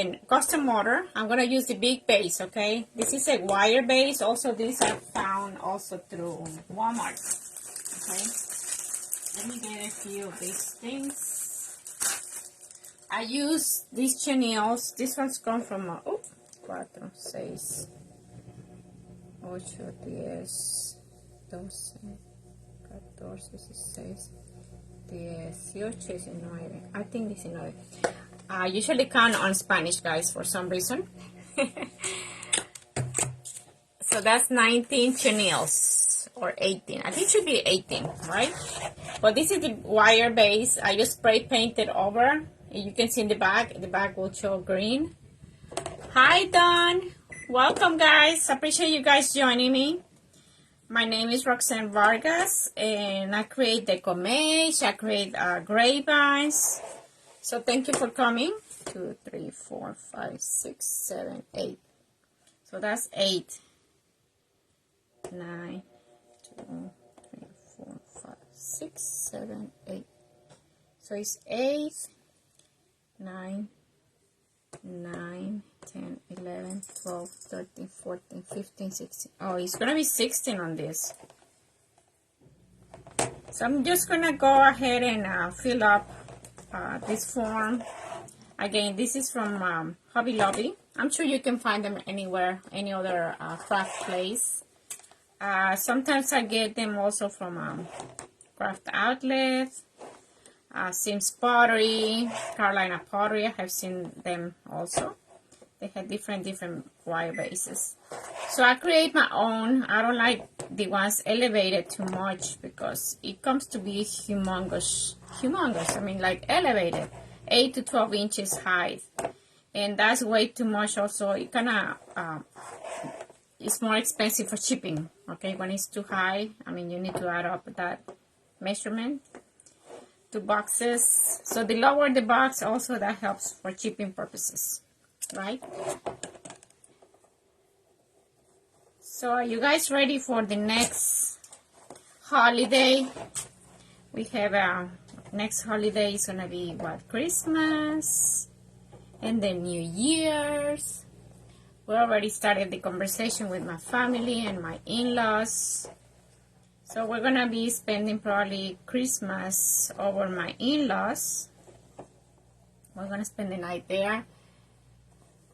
And custom mortar. I'm gonna use the big base, okay? This is a wire base. Also, this I found also through Walmart. Okay. Let me get a few of these things. I use these chenilles. This one's come from 4, 6, 8, 10, 12, 14, 16, 18, 19. I think 19. I usually count on Spanish, guys, for some reason. So that's 19 chenilles, or 18. I think it should be 18, right? But this is the wire base. I just spray painted over. You can see in the back will show green. Hi, Don. Welcome, guys. Appreciate you guys joining me. My name is Roxanne Vargas, and I create Deco mesh. I create grapevines. So thank you for coming. 2, 3, 4, 5, 6, 7, 8. So that's 8, 9, 2, 3, 4, 5, 6, 7, 8. So it's 8, 9, 10, 11, 12, 13, 14, 15, 16. Oh, it's gonna be 16 on this. So I'm just gonna go ahead and fill up this form. Again, this is from Hobby Lobby. I'm sure you can find them anywhere, any other craft place. Sometimes I get them also from Craft Outlet, Sims Pottery, Carolina Pottery. I have seen them also. They have different wire bases. So I create my own. I don't like the ones elevated too much because it comes to be humongous. I mean, like elevated, 8 to 12 inches high, and that's way too much. Also, it it's more expensive for shipping. Okay, when it's too high, I mean, you need to add up that measurement to boxes. So the lower the box, also that helps for shipping purposes, right? So are you guys ready for the next holiday? We have next holiday is gonna be what, Christmas and then New Year's. We already started the conversation with my family and my in-laws. So we're gonna be spending probably Christmas over my in-laws. We're gonna spend the night there,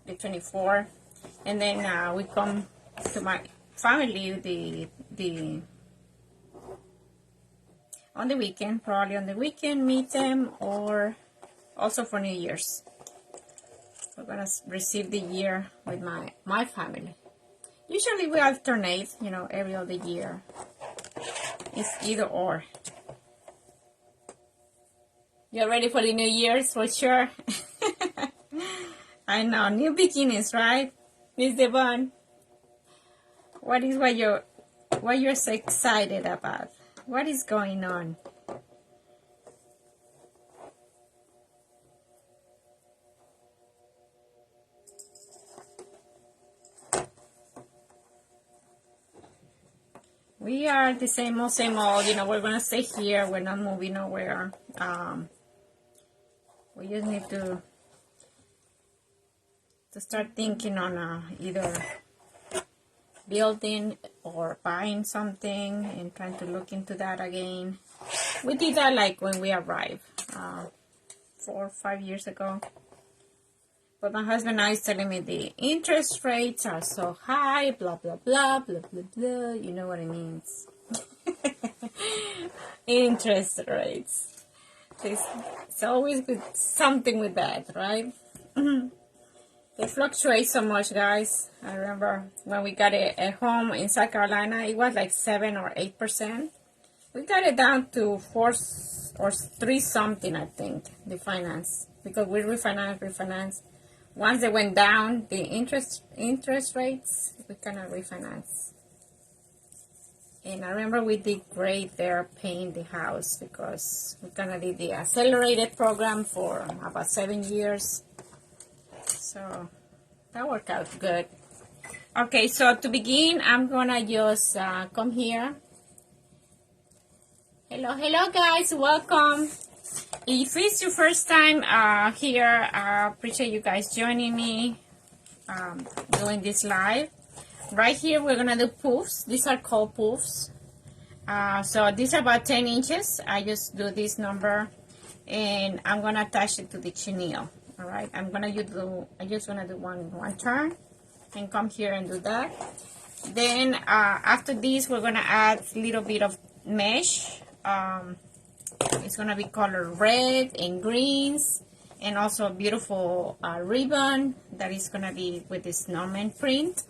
the 24th, and then we come to my family on the weekend, probably on the weekend, meet them, or also for New Year's. We're gonna receive the year with my family. Usually we alternate, you know, every other year. It's either or. You're ready for the New Year's for sure. I know, new beginnings, right, Miss Devon? What you're so excited about? What is going on? We are the same old, you know, we're gonna stay here, we're not moving nowhere. We just need to start thinking on either building or buying something and trying to look into that again. We did that like when we arrived 4 or 5 years ago. But my husband now is telling me the interest rates are so high, blah, blah, blah, blah, blah, blah. You know what it means. Interest rates. It's always something with that, right? They fluctuate so much, guys. I remember when we got a home in South Carolina, it was like 7 or 8%. We got it down to 4 or 3 something, I think, the finance. Because we refinance. Once they went down, the interest rates, we kind of refinance. And I remember we did great there paying the house because we kind of did the accelerated program for about 7 years. So that worked out good. Okay, so to begin, I'm gonna just come here. Hello guys, welcome. If it's your first time here, I appreciate you guys joining me doing this live. Right here, we're gonna do poofs. These are called poofs. So these are about 10 inches. I just do this number, and I'm gonna attach it to the chenille. All right, I just wanna do one turn, and come here and do that. Then after this, we're gonna add a little bit of mesh. It's gonna be colored red and greens, and also a beautiful ribbon that is gonna be with the snowman print.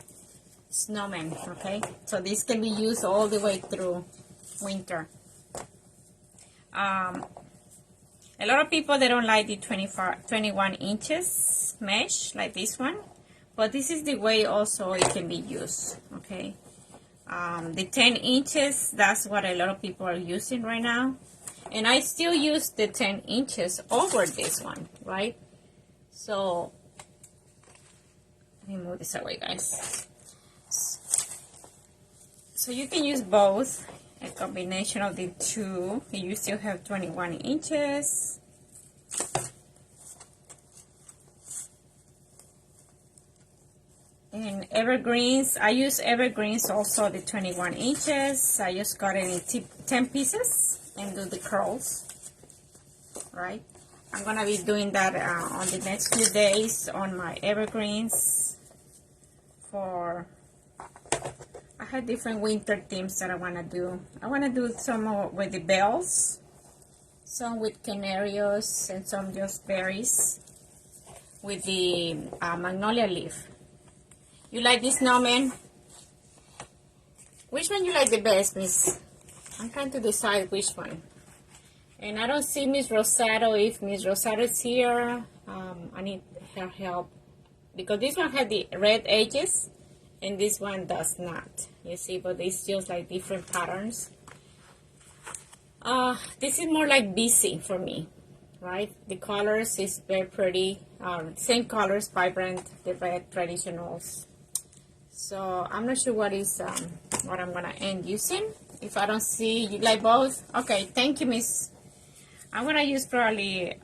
Snowman, okay? So this can be used all the way through winter. A lot of people, they don't like the 21 inches mesh like this one, but this is the way also it can be used, okay? The 10 inches, that's what a lot of people are using right now. And I still use the 10 inches over this one, right? So, let me move this away, guys. So you can use both, a combination of the two. You still have 21 inches. And evergreens, I use evergreens also the 21 inches. I just got it in 10 pieces. And do the curls, right? I'm gonna be doing that on the next few days on my evergreens. I have different winter themes that I wanna do. I wanna do some more with the bells, some with canarios, and some just berries with the magnolia leaf. You like this snowman? Which one you like the best, Miss? I'm trying to decide which one. And I don't see Miss Rosato. If Miss Rosato is here, I need her help. Because this one had the red edges, and this one does not. You see, but it's just like different patterns. This is more like busy for me, right? The colors is very pretty. Same colors, vibrant, the red traditionals. So I'm not sure what I'm gonna end using. If I don't see, you like both? Okay, thank you, Miss. I'm gonna use probably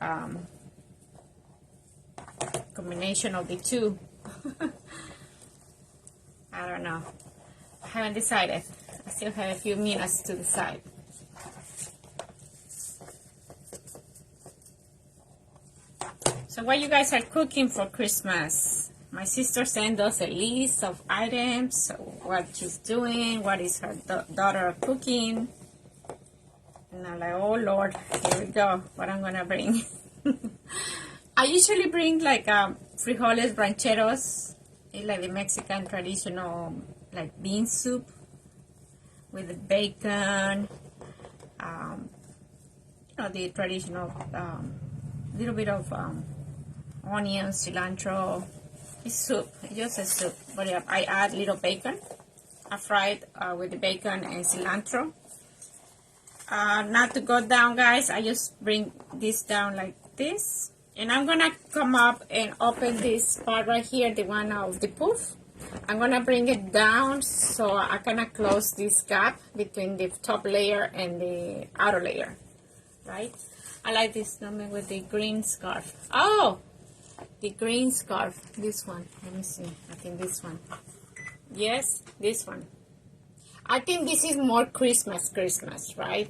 combination of the two. I don't know. I haven't decided. I still have a few minutes to decide. So what you guys are cooking for Christmas? My sister sent us a list of items, so what she's doing, what is her daughter cooking. And I'm like, oh Lord, here we go, what I'm gonna bring. I usually bring like frijoles rancheros. It's like the Mexican traditional like bean soup with the bacon, you know, the traditional little bit of onions, cilantro. It's soup, just a soup, but I add little bacon. I fry it with the bacon and cilantro. Not to go down, guys, I just bring this down like this. And I'm gonna come up and open this part right here, the one of the poof. I'm gonna bring it down so I can close this gap between the top layer and the outer layer, right? I like this number with the green scarf. Oh! The green scarf, this one, let me see, I think this one. Yes, this one. I think this is more Christmas, right?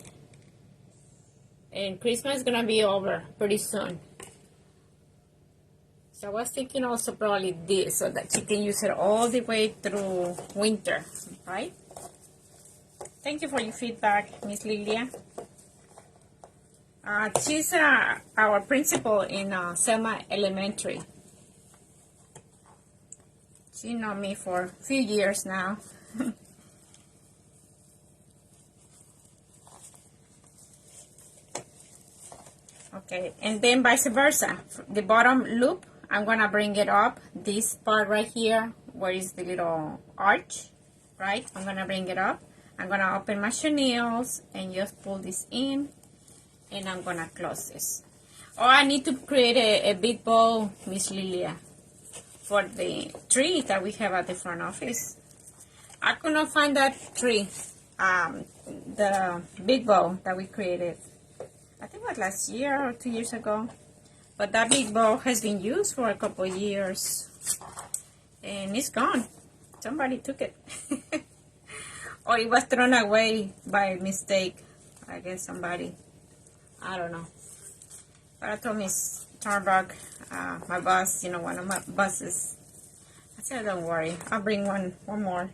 And Christmas is gonna be over pretty soon. So I was thinking also probably this, so that you can use it all the way through winter, right? Thank you for your feedback, Miss Lilia. She's our principal in Selma Elementary. She known me for a few years now. Okay, and then vice versa. The bottom loop, I'm gonna bring it up. This part right here, where is the little arch, right? I'm gonna bring it up. I'm gonna open my chenilles and just pull this in. And I'm gonna close this. Oh, I need to create a big bow, Miss Lilia, for the tree that we have at the front office. I could not find that tree, the big bow that we created. I think it was last year or 2 years ago. But that big bowl has been used for a couple of years. And it's gone. Somebody took it. Or it was thrown away by mistake. I guess somebody. I don't know. But I told Miss Tarbuck, my boss, you know, one of my bosses. I said, don't worry. I'll bring one more.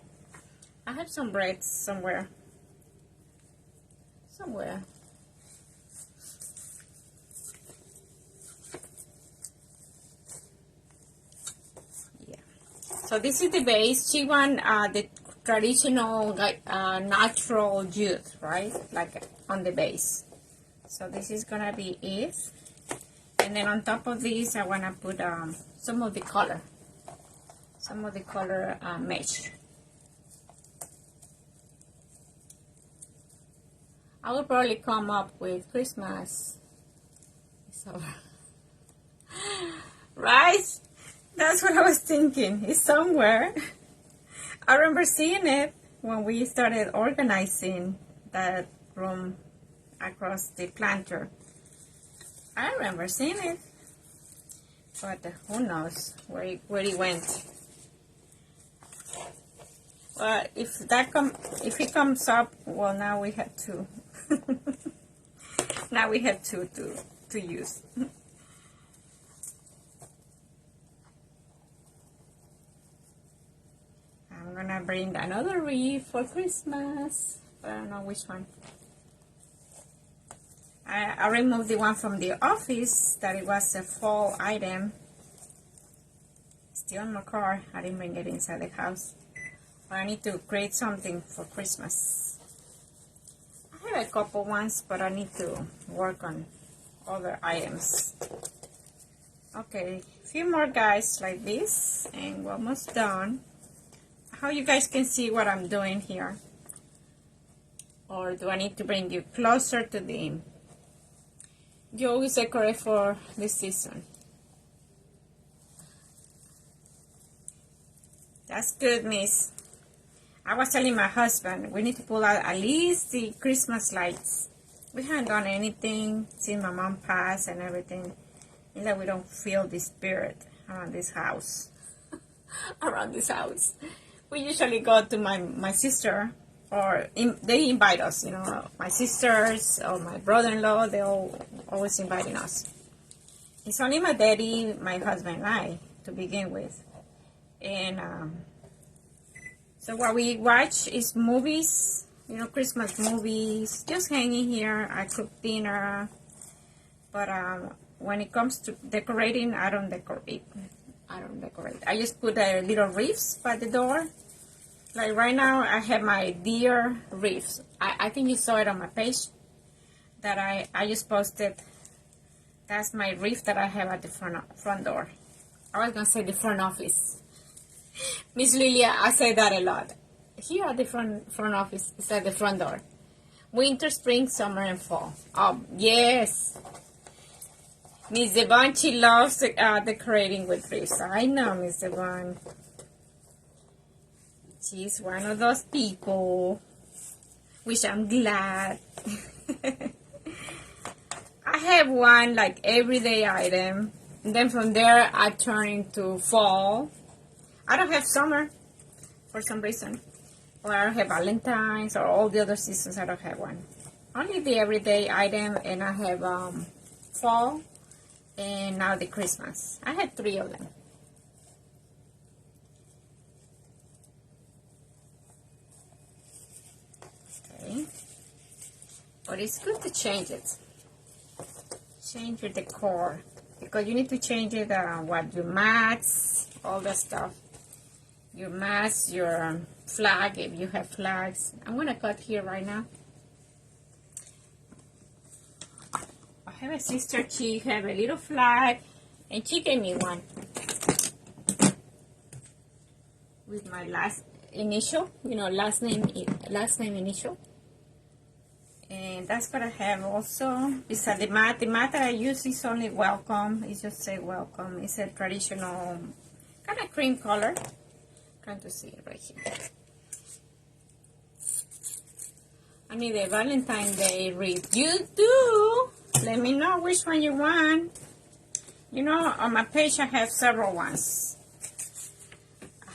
I have some bread somewhere. Yeah. So this is the base. She want the traditional, like, natural juice, right? Like on the base. So this is gonna be it. And then on top of this, I wanna put some of the color mesh. I will probably come up with Christmas. So, right? That's what I was thinking. It's somewhere. I remember seeing it when we started organizing that room across the planter. I remember seeing it. But who knows where it went. Well, if it comes up, well, now we have to. Now we have to use. I'm gonna bring another wreath for Christmas, but I don't know which one. I removed the one from the office that it was a fall item. Still in my car. I didn't bring it inside the house. But I need to create something for Christmas. I have a couple ones, but I need to work on other items. Okay, a few more guys like this, and we're almost done. How you guys can see what I'm doing here? Or do I need to bring you closer to the... You always decorate for this season. That's good, miss. I was telling my husband, we need to pull out at least the Christmas lights. We haven't done anything since my mom passed and everything. It's like we don't feel the spirit around this house. Around this house. We usually go to my sister, or they invite us, you know, my sisters or my brother-in-law, they always inviting us. It's only my daddy, my husband, and I, to begin with. And so what we watch is movies, you know, Christmas movies, just hanging here. I cook dinner, but when it comes to decorating, I don't decorate. I just put a little wreaths by the door. Like right now, I have my deer wreaths. I think you saw it on my page that I just posted. That's my wreath that I have at the front door. I was gonna say the front office. Miss Lilia, I say that a lot. Here at the front office, it's at the front door. Winter, spring, summer, and fall. Oh, yes. Miss Devon, she loves decorating with wreaths. I know, Miss Devon. She's one of those people, which I'm glad. I have one like everyday item, and then from there I turn into fall. I don't have summer for some reason, or I don't have Valentine's or all the other seasons. I don't have one. Only the everyday item, and I have fall, and now the Christmas. I had 3 of them. Okay, but it's good to change it. Change your decor, because you need to change it. What your mats, all that stuff. Your mats, your flag, if you have flags. I'm gonna cut here right now. I have a sister, she have a little flag, and she gave me one with my last initial, you know, last name initial. And that's what I have also. Besides the mat that I use is only welcome. It just say welcome. It's a traditional kind of cream color. Trying to see it right here. I need a Valentine's Day wreath. You do. let me know which one you want. You know, on my page I have several ones.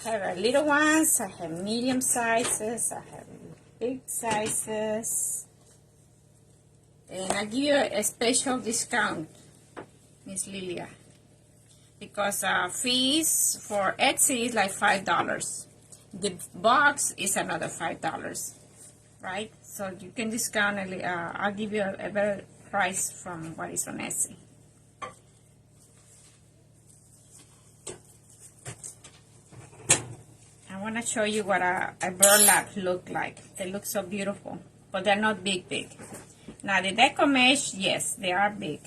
I have little ones, I have medium sizes, I have big sizes. And I give you a special discount, Miss Lilia. Because fees for Etsy is like $5. The box is another $5, right? So you can discount a little, I'll give you a better price from what is on Etsy. I want to show you what a burlap look like. They look so beautiful, but they're not big. Now the Deco mesh, yes, they are big.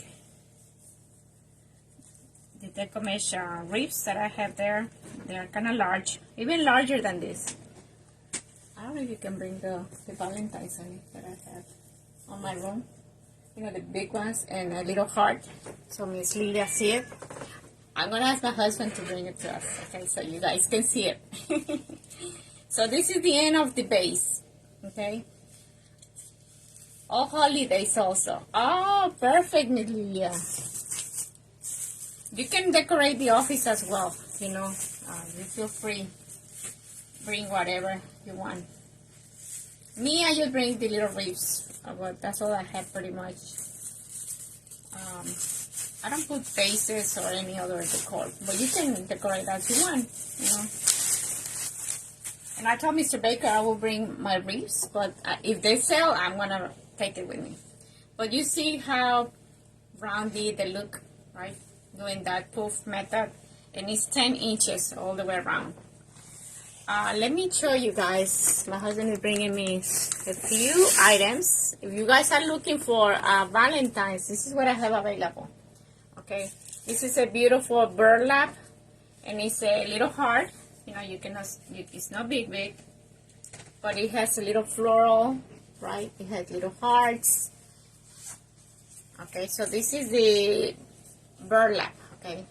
The Deco mesh wreaths that I have there, they are kind of large, even larger than this. I don't know if you can bring the Valentine's on it that I have on my room. You know, the big ones and a little heart. So Miss Lilia see it. I'm going to ask my husband to bring it to us, okay, so you guys can see it. So this is the end of the base, okay. All holidays also. Oh, perfect, Miss Lilia. You can decorate the office as well, you know. You feel free. Bring whatever you want. Me, I just bring the little wreaths, but that's all I have pretty much. I don't put faces or any other decor, but you can decorate as you want, you know. And I told Mr. Baker I will bring my wreaths, but if they sell, I'm gonna take it with me. But you see how roundy they look, right? Doing that poof method, and it's 10 inches all the way around. Let me show you guys. My husband is bringing me a few items. If you guys are looking for Valentine's, this is what I have available. Okay, this is a beautiful burlap, and it's a little heart. You know, you cannot. It's not big, but it has a little floral, right? It has little hearts. Okay, so this is the burlap. Okay.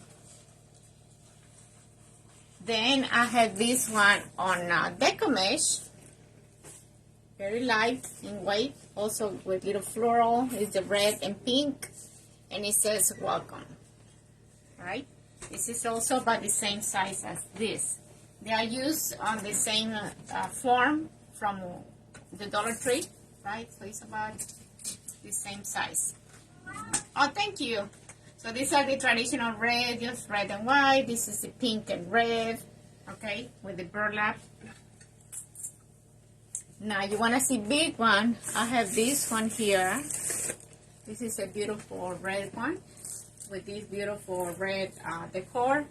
Then I have this one on Deco mesh, very light in weight, also with little floral. It's the red and pink, and it says welcome, right? This is also about the same size as this. They are used on the same form from the Dollar Tree, right? So it's about the same size. Oh, thank you. So these are the traditional red, just red and white. This is the pink and red, okay, with the burlap. Now you want to see big one. I have this one here. This is a beautiful red one with this beautiful red decor.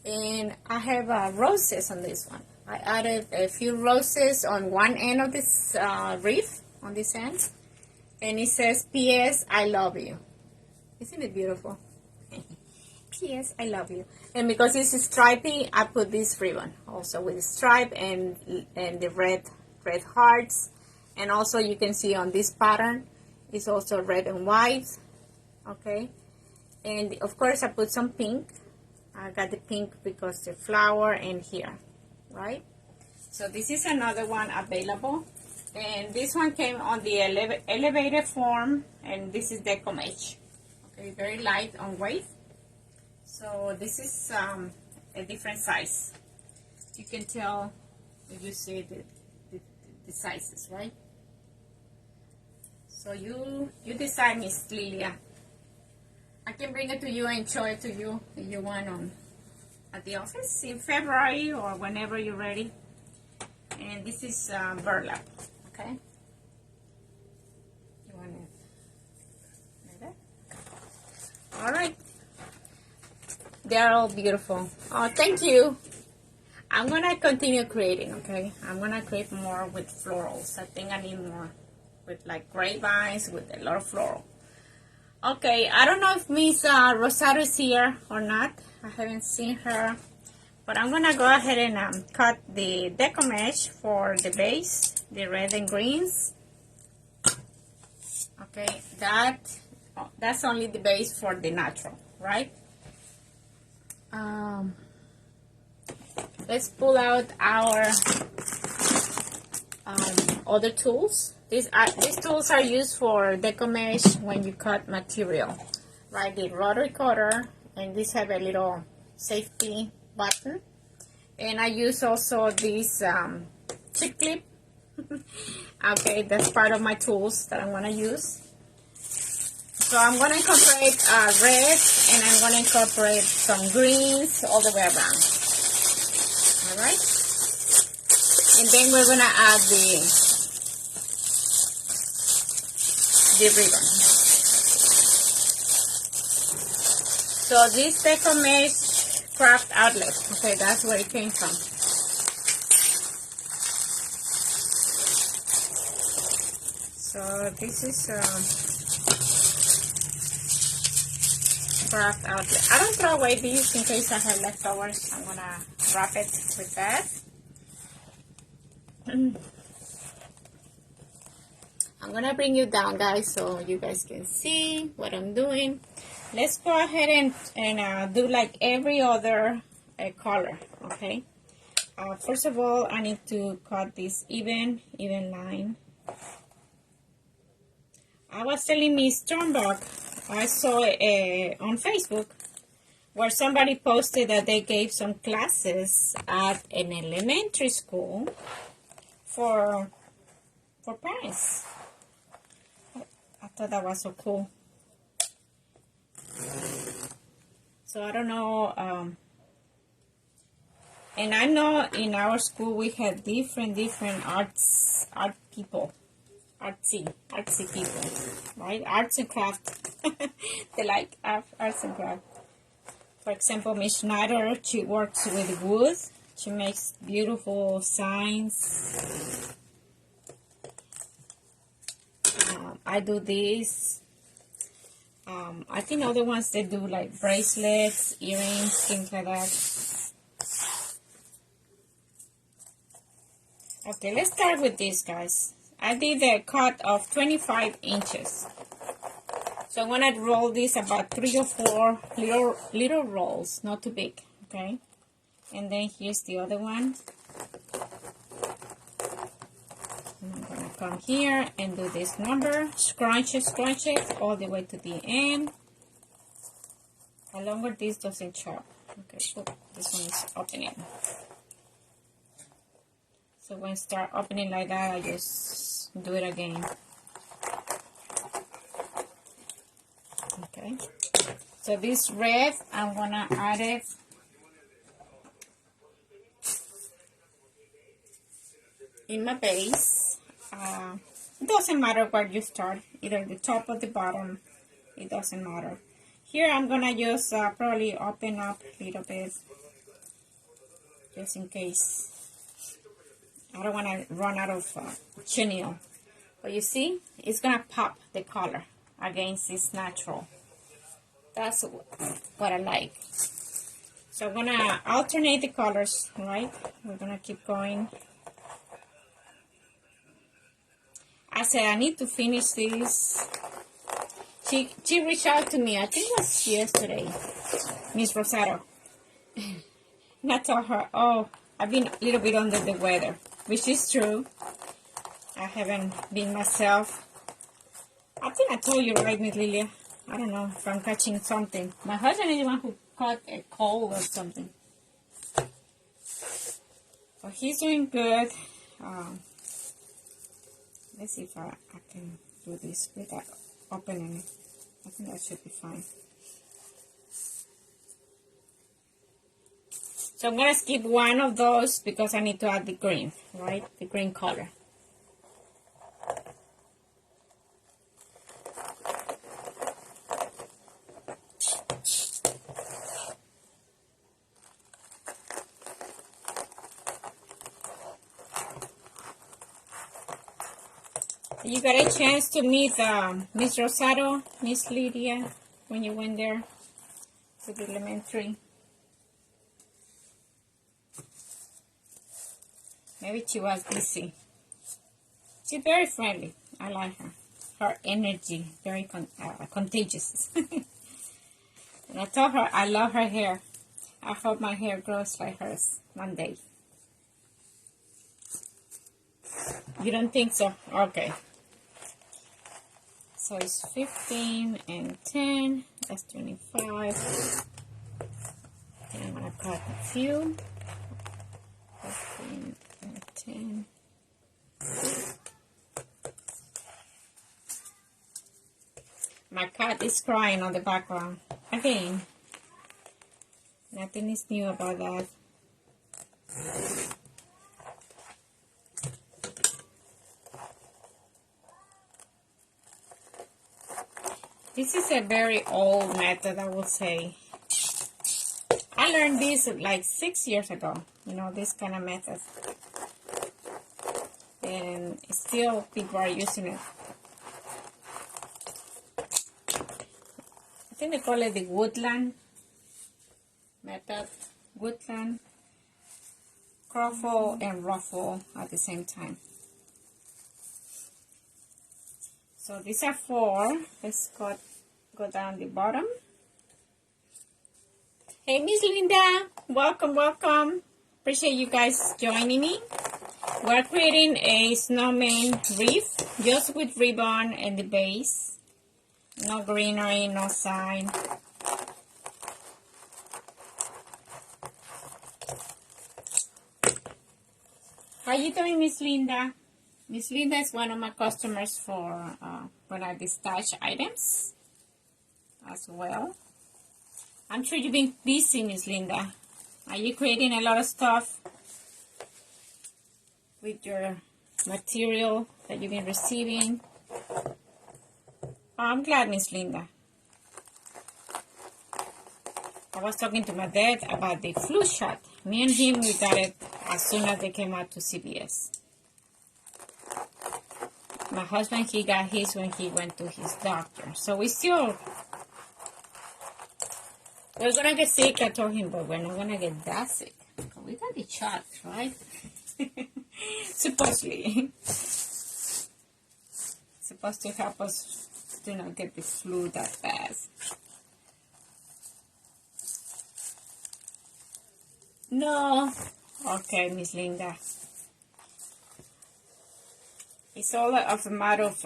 And I have roses on this one. I added a few roses on one end of this wreath, on this end. And it says, P.S. I love you. Isn't it beautiful? P.S. I love you. And because it's stripy, I put this ribbon also with the stripe and the red hearts. And also you can see on this pattern, it's also red and white. Okay. And of course I put some pink. I got the pink because the flower and here, right? So this is another one available. And this one came on the elevated form, and this is Deco mesh. Okay, very light on weight. So this is a different size. You can tell if you see the sizes, right? So you decide, Miss Lilia. I can bring it to you and show it to you if you want at the office in February or whenever you're ready. And this is burlap, okay? You want it like that? All right. They're all beautiful. Oh, thank you. I'm going to continue creating, okay? I'm going to create more with florals. I think I need more with like grapevines with a lot of floral. Okay, I don't know if Miss Rosario is here or not. I haven't seen her. But I'm going to go ahead and cut the Deco mesh for the base, the red and greens. Okay, that's only the base for the natural, right? Let's pull out our other tools. These tools are used for Deco mesh when you cut material. Right, the rotary cutter, and these have a little safety button. And I use also this chip clip. Okay, that's part of my tools that I'm gonna use. So I'm gonna incorporate red, and I'm gonna incorporate some greens all the way around. All right, and then we're gonna add the ribbon. So this Deco mesh craft outlet. Okay, that's where it came from. So this is craft outlet. I don't throw away these in case I have leftovers. I'm gonna wrap it with that. I'm gonna bring you down, guys, so you guys can see what I'm doing. Let's go ahead and do like every other color. Okay. First of all, I need to cut this even line. I was telling Miss Stormbach, I saw on Facebook where somebody posted that they gave some classes at an elementary school for parents. I thought that was so cool. So I don't know, and I know in our school we had different art people. Artsy people, right? Arts and craft. They like arts and craft. For example, Miss Schneider, she works with wood. She makes beautiful signs. I do this. I think other ones, they do like bracelets, earrings, things like that. Okay, let's start with this, guys. I did a cut of 25 inches. So I'm going to roll this about 3 or 4 little rolls, not too big, okay? And then here's the other one. And I'm going to come here and do this number, scrunch it all the way to the end. The longer this doesn't chop. Okay, so this one is opening. So when I start opening like that, I just do it again. Okay. So this red, I'm gonna add it in my base. It doesn't matter where you start, either the top or the bottom. It doesn't matter. Here I'm gonna just probably open up a little bit, just in case. I don't want to run out of chenille. But you see, it's going to pop the color against this natural. That's what I like. So I'm going to alternate the colors, right? We're going to keep going. I said I need to finish this. She reached out to me, I think it was yesterday, Miss Rosario. And I told her, oh, I've been a little bit under the weather. Which is true. I haven't been myself. I think I told you, right, Miss Lilia? I don't know if I'm catching something. My husband is the one who caught a cold or something. But he's doing good. Let's see if I can do this without opening it. I think that should be fine. So I'm going to skip one of those because I need to add the green, right? The green color. You got a chance to meet Miss Rosario, Miss Lydia, when you went there to the elementary. Maybe she was busy. She's very friendly. I like her. Her energy, very contagious. And I told her I love her hair. I hope my hair grows like hers one day. You don't think so? Okay. So it's 15 and 10. That's 25. And I'm gonna cut a few. 15 and 10. My cat is crying on the background. Again, nothing is new about that. This is a very old method, I would say. I learned this like 6 years ago, you know, this kind of method. And still people are using it. I think they call it the Woodland method. Woodland, Cruffle, and Ruffle at the same time. So these are 4. Let's go down the bottom. Hey, Miss Linda, welcome, welcome. Appreciate you guys joining me. We're creating a snowman wreath just with ribbon and the base. No greenery, no sign. How you doing, Miss Linda? Miss Linda is one of my customers for when I dispatch items as well. I'm sure you've been busy, Miss Linda. Are you creating a lot of stuff with your material that you've been receiving? Oh, I'm glad, Miss Linda. I was talking to my dad about the flu shot. Me and him, we got it as soon as they came out to CVS. My husband, he got his when he went to his doctor. So we're gonna get sick, I told him, but we're not gonna get that sick. We got the shot, right? Supposedly. Supposed to help us to not get the flu that fast. No. Okay, Miss Linda. It's all of a matter of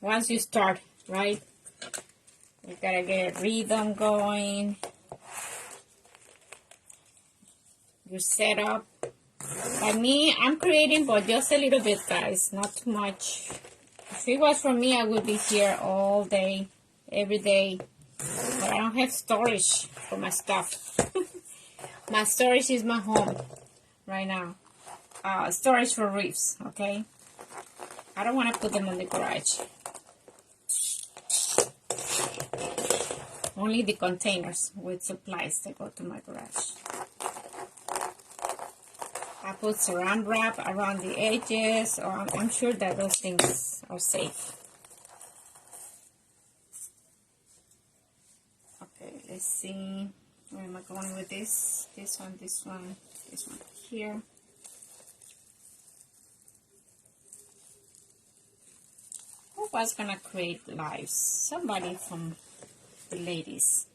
once you start, right? You gotta get a rhythm going. Your setup. By me, I'm creating, but just a little bit, guys. Not too much. If it was for me, I would be here all day, every day. But I don't have storage for my stuff. My storage is my home right now. Storage for wreaths, okay? I don't want to put them in the garage. Only the containers with supplies that go to my garage. I put saran wrap around the edges, so I'm sure that those things are safe. Okay, let's see. Where am I going with this? This one here. Who was gonna create lives? Somebody from the ladies.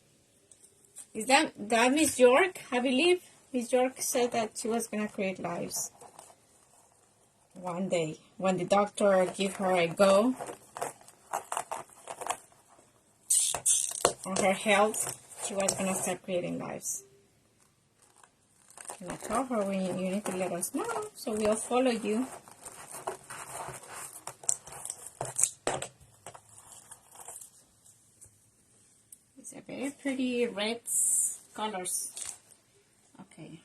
Is that Miss York? I believe Miss York said that she was gonna create lives one day when the doctor give her a go on her health. She was gonna start creating lives. And I told her, you need to let us know so we'll follow you. It's a very pretty red colors. Okay,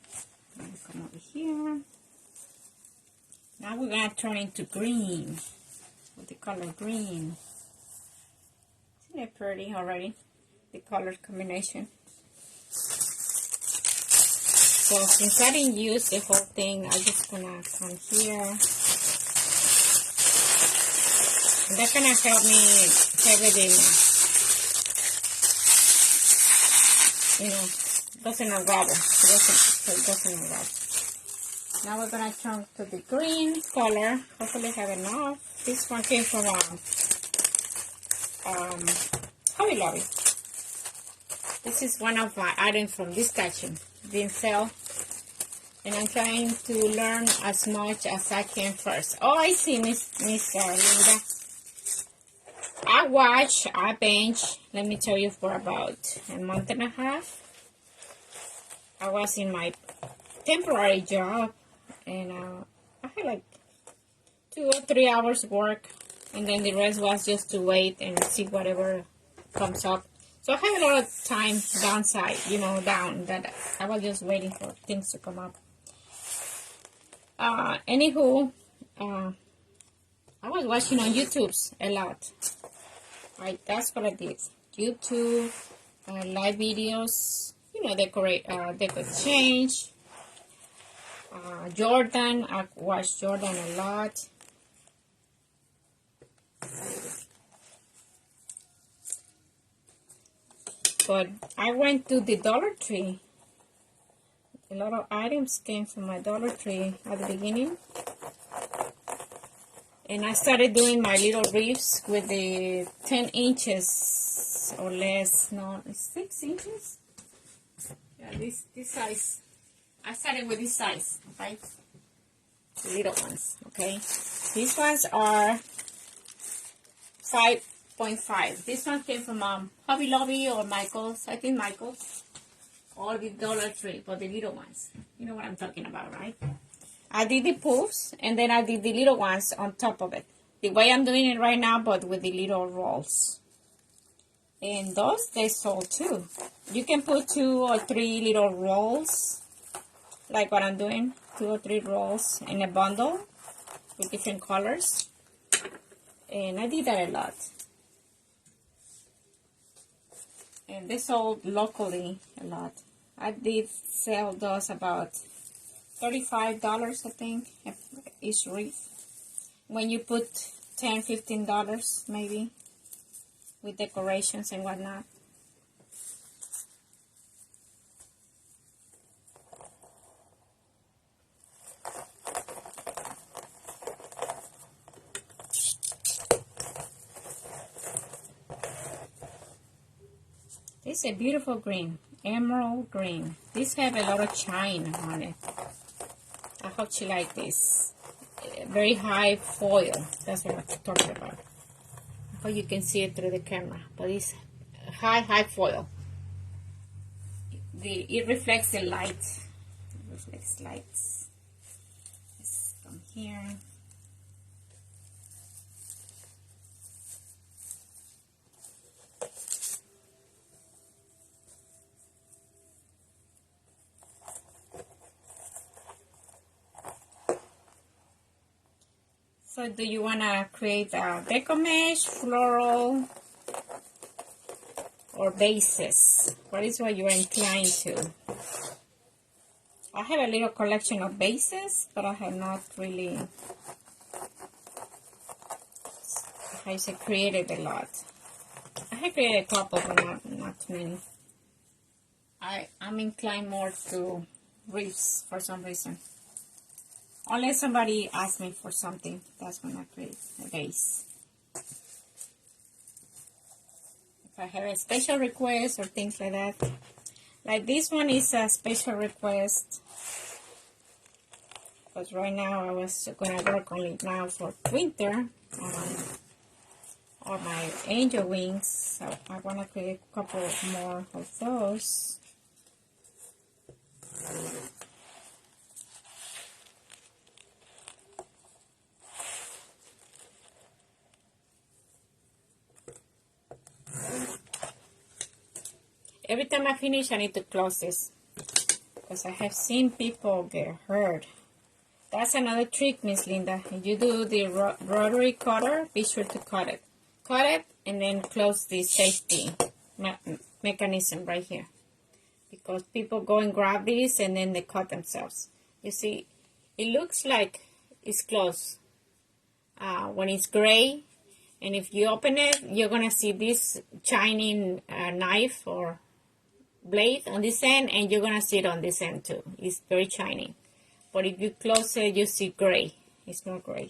I'm gonna come over here. Now we're gonna turn into green with the color green. Isn't it pretty already? The color combination. So since I didn't use the whole thing, I'm just gonna come here. And that's gonna help me have it in, you know, doesn't unravel. It doesn't unravel. Now we're gonna turn to the green color. Hopefully I have enough. This one came from Hobby Lobby. This is one of my items from this section. Didn't sell. And I'm trying to learn as much as I can first. Oh, I see, Miss Linda. I binge, let me tell you, for about a month and a half. I was in my temporary job, and I had like 2 or 3 hours work, and then the rest was just to wait and see whatever comes up. So I had a lot of time downside, down, that I was just waiting for things to come up. Anywho, I was watching on YouTube's a lot. Right, that's what I did. YouTube, live videos, Deco change. Jordan, I watched Jordan a lot. But I went to the Dollar Tree. A lot of items came from my Dollar Tree at the beginning. And I started doing my little wreaths with the 10 inches or less. No, it's 6 inches. Yeah, this size. I started with this size, okay? The little ones, okay? These ones are 5.5. This one came from Hobby Lobby or Michael's. I think Michael's. Or the Dollar Tree for the little ones. You know what I'm talking about, right? I did the poofs, and then I did the little ones on top of it. The way I'm doing it right now, but with the little rolls. And those, they sold too. You can put 2 or 3 little rolls, like what I'm doing. 2 or 3 rolls in a bundle with different colors. And I did that a lot. And they sold locally a lot. I did sell those about $35, I think, each wreath. When you put $10, $15 maybe, with decorations and whatnot. This is a beautiful green, emerald green. This have a lot of shine on it. I hope you like this. Very high foil. That's what I'm talking about. I hope you can see it through the camera. But it's high foil. It reflects the light. It reflects lights. Let's come here. So do you want to create a deco mesh, floral, or bases? What is what you are inclined to? I have a little collection of bases, but I have not really, I say, created a lot. I have created a couple, but not too many. I'm inclined more to wreaths for some reason. Unless somebody asks me for something, that's when I create a base. If I have a special request or things like that. Like this one is a special request. Because right now I was going to work on it now for winter. Or my angel wings. So I want to create a couple more of those. Every time I finish, I need to close this, because I have seen people get hurt. That's another trick, Miss Linda. If you do the rotary cutter, be sure to cut it. Cut it, and then close the safety mechanism right here. Because people go and grab this, and then they cut themselves. You see, it looks like it's closed. When it's gray, and if you open it, you're going to see this shining knife or blade on this end, and you're gonna see it on this end too. It's very shiny. But if you close it, you see gray. It's not gray.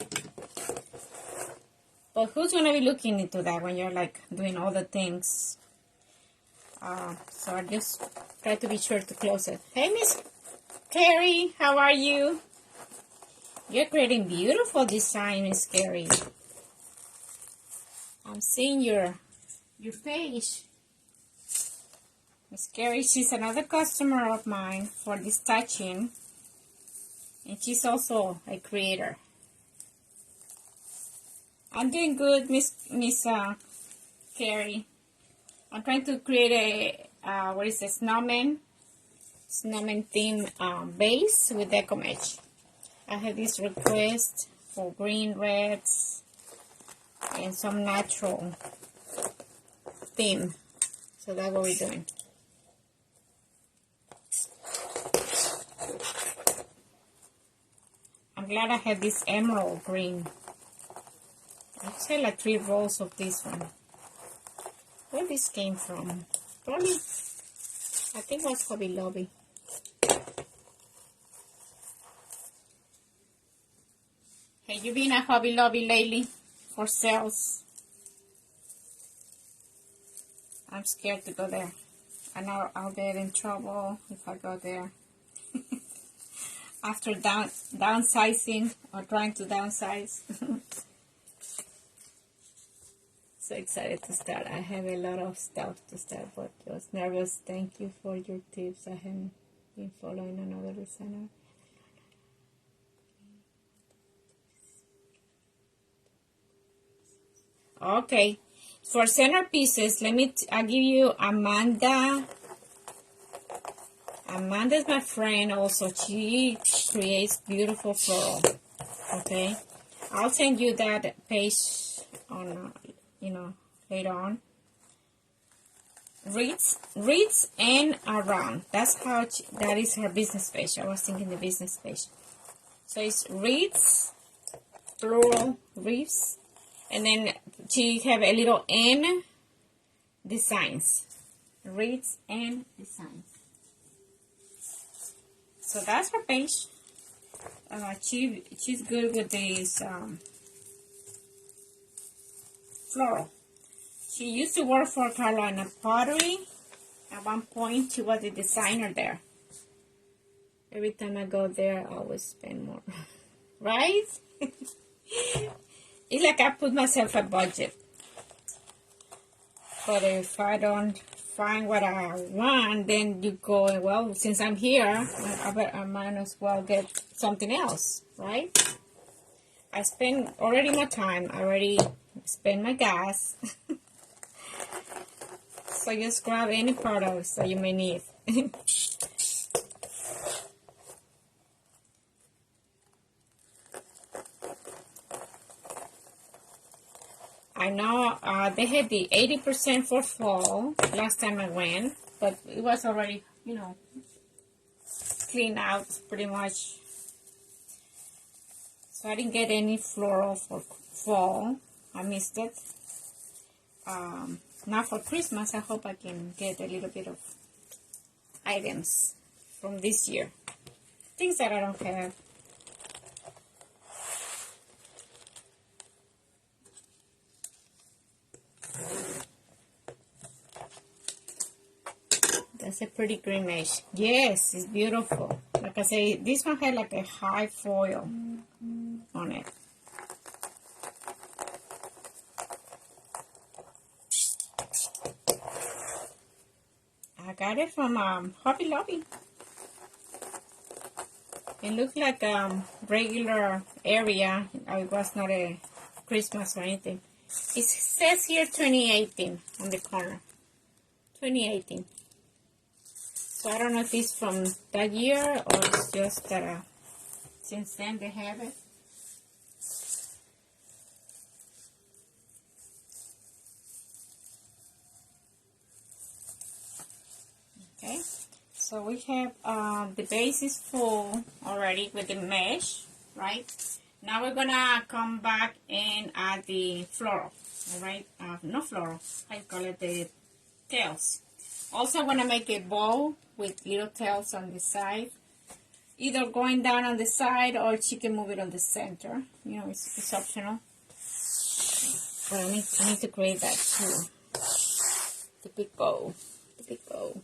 But who's gonna be looking into that when you're like doing all the things? So I just try to be sure to close it. Hey, Miss Carrie, how are you? You're creating beautiful design, Miss Carrie. I'm seeing your page. Miss Carrie, she's another customer of mine for this touching, and she's also a creator. I'm doing good, Miss Carrie. I'm trying to create a what is it, snowman theme base with Deco mesh. I have this request for green, reds, and some natural theme. So that's what we're doing. I'm glad I have this emerald green. I say like 3 rolls of this one. Where this came from? Probably, I think it was Hobby Lobby. Have you been at Hobby Lobby lately for sales? I'm scared to go there. I know I'll get in trouble if I go there. After downsizing or trying to downsize. So excited to start. I have a lot of stuff to start, but just nervous. Thank you for your tips. I haven't been following another designer. Okay, for centerpieces, I'll give you Amanda. Amanda's my friend also. She creates beautiful floral. Okay, I'll send you that page on, later on. Wreaths and around. That's how that is her business page. I was thinking the business page. So it's wreaths, plural wreaths, and then she have a little N designs. Wreaths and designs. So that's her page. She's good with this floral. She used to work for Carolina Pottery. At one point, she was a designer there. Every time I go there, I always spend more. Right? It's like I put myself a budget. But if I don't find what I want, then you go, well, since I'm here, I might as well get something else, right? I spend already my time. I already spend my gas. So just grab any products that you may need. I know they had the 80% for fall last time I went, but it was already, cleaned out pretty much. So I didn't get any floral for fall. I missed it. Now for Christmas, I hope I can get a little bit of items from this year. Things that I don't have. That's a pretty green mesh. Yes, it's beautiful. Like I say, this one had like a high foil on it. I got it from Hobby Lobby. It looked like regular area. It was not a Christmas or anything. It says here 2018 on the corner. 2018. So I don't know if it's from that year or it's just that since then they have it. Okay, so we have the base is full already with the mesh, right? Now we're gonna come back and add the floral, all right? Not floral, I call it the tails. Also, I'm gonna make a bow with little tails on the side, either going down on the side or she can move it on the center. It's optional. But I need to create that too. The big bow, the big bow.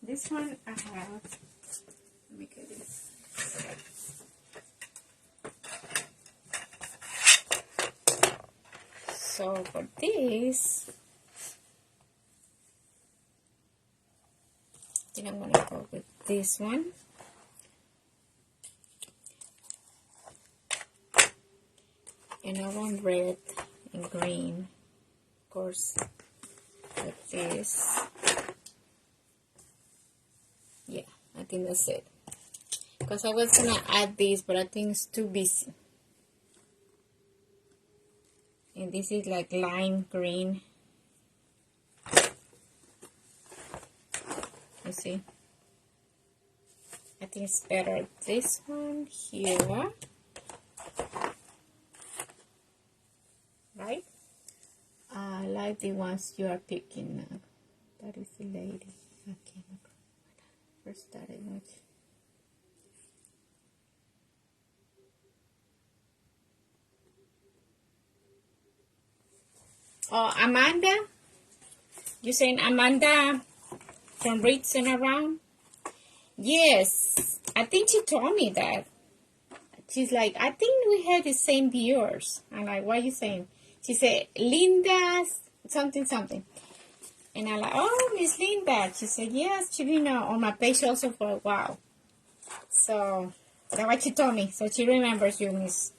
This one I have. Let me get this. So for this, I think I'm going to go with this one. And I want red and green, of course, with this. Yeah, I think that's it. Because I was going to add this, but I think it's too busy. And this is like lime green. You see? I think it's better this one here. Right? I like the ones you are picking now. That is the lady. Okay, first started much. Oh, Amanda? You saying Amanda from Wreath and Around? Yes, I think she told me that. She's like, I think we had the same viewers. I'm like, what are you saying? She said, Linda, something, something. And I'm like, oh, Miss Linda. She said, yes, she's been on my page also for a while. So, that's what she told me. So, she remembers you, Miss.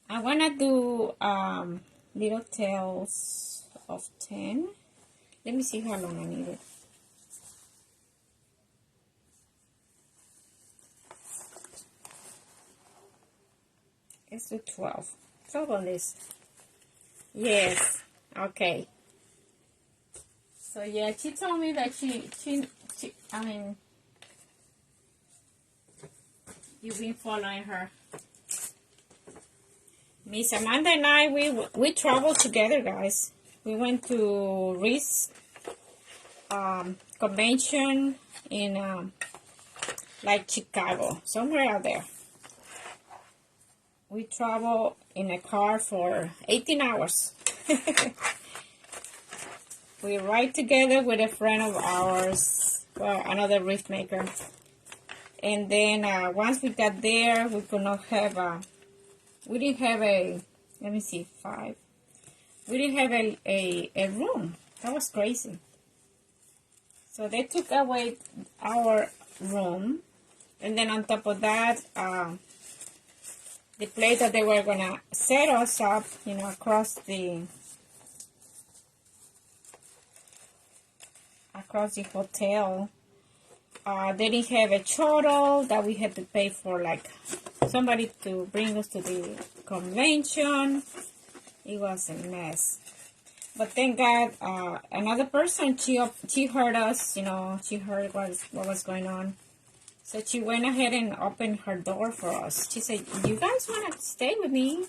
I want to do little tails of 10. Let me see how long I need it. Let's do 12. 12 on this. Yes. Okay. So yeah, she told me that she I mean, you've been following her. Miss Amanda and I, we traveled together, guys. We went to Wreath convention in like Chicago, somewhere out there. We traveled in a car for 18 hours. We ride together with a friend of ours, well, another wreath maker. And then once we got there, we could not have we didn't have a, let me see, 5. We didn't have a room. That was crazy. So they took away our room. And then on top of that, the place that they were going to set us up, you know, across the hotel, they didn't have a shuttle that we had to pay for, like, somebody to bring us to the convention. It was a mess. But thank God, another person, she heard us, you know, she heard what was going on. So she went ahead and opened her door for us. She said, you guys want to stay with me?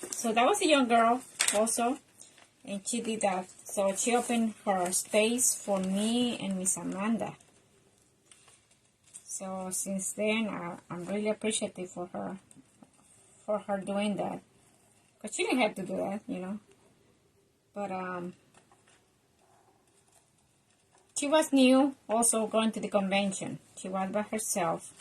So that was a young girl also. And she did that. So she opened her space for me and Miss Amanda. So since then, I'm really appreciative for her doing that. Because she didn't have to do that, you know. But she was new, also going to the convention. She was by herself.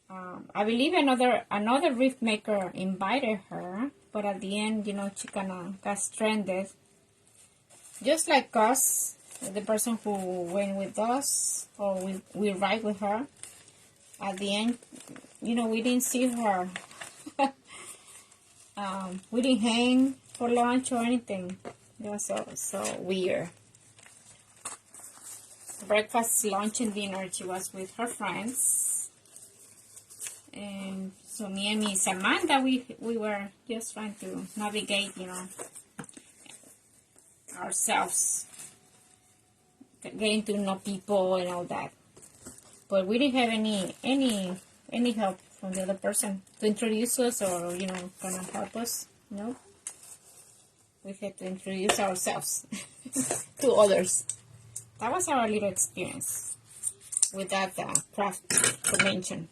I believe another wreath maker invited her, but at the end, you know, she kind of got stranded. Just like us, the person who went with us, or we ride with her. At the end, you know, we didn't see her. We didn't hang for lunch or anything. It was so weird. Breakfast, lunch, and dinner, she was with her friends. And so me and Miss Amanda, we were just trying to navigate, you know, ourselves, getting to know people and all that. But we didn't have any help from the other person to introduce us, or, you know, kind of help us. No, we had to introduce ourselves to others. That was our little experience with that craft convention.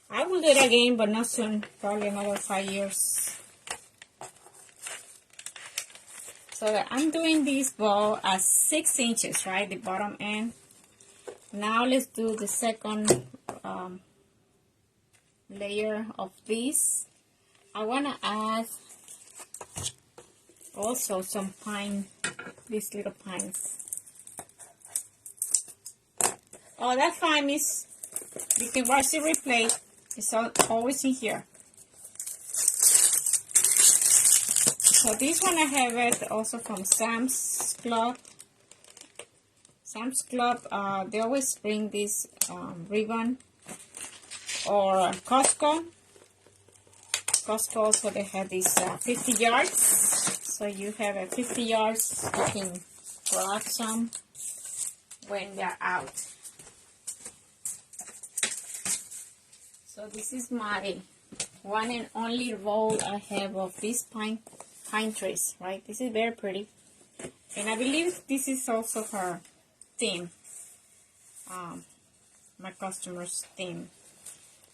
I will do it again, but not soon. Probably another 5 years. So I'm doing this bow at 6 inches, right? The bottom end. Now let's do the second layer of this. I want to add also some pine, these little pines. Oh, that's fine, miss. You can watch the replay. It's always in here. So this one I have it also from Sam's Club. Sam's Club, they always bring this ribbon. Or Costco. Costco also they have these 50 yards. So you have 50 yards. You can grab some when they're out. So this is my one and only roll I have of these pine trees, right? This is very pretty. And I believe this is also her theme. My customer's theme.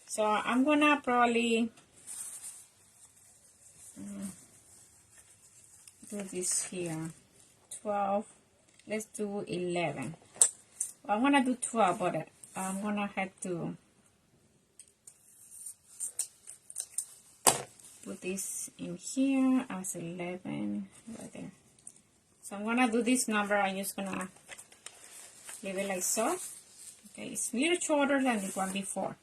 So I'm gonna probably do this here. 12. Let's do 11. Well, I wanna do 12, but I'm gonna have to put this in here as 11 right there. So I'm gonna do this number. I'm just gonna leave it like so. Okay, it's a little shorter than the one before.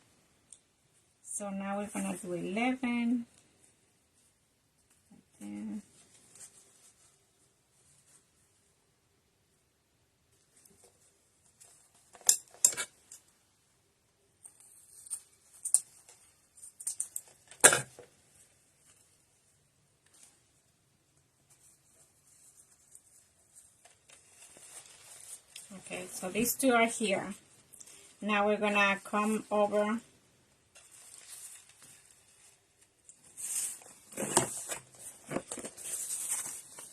So now we're gonna do 11. Right there. Okay, so these two are here. Now we're gonna come over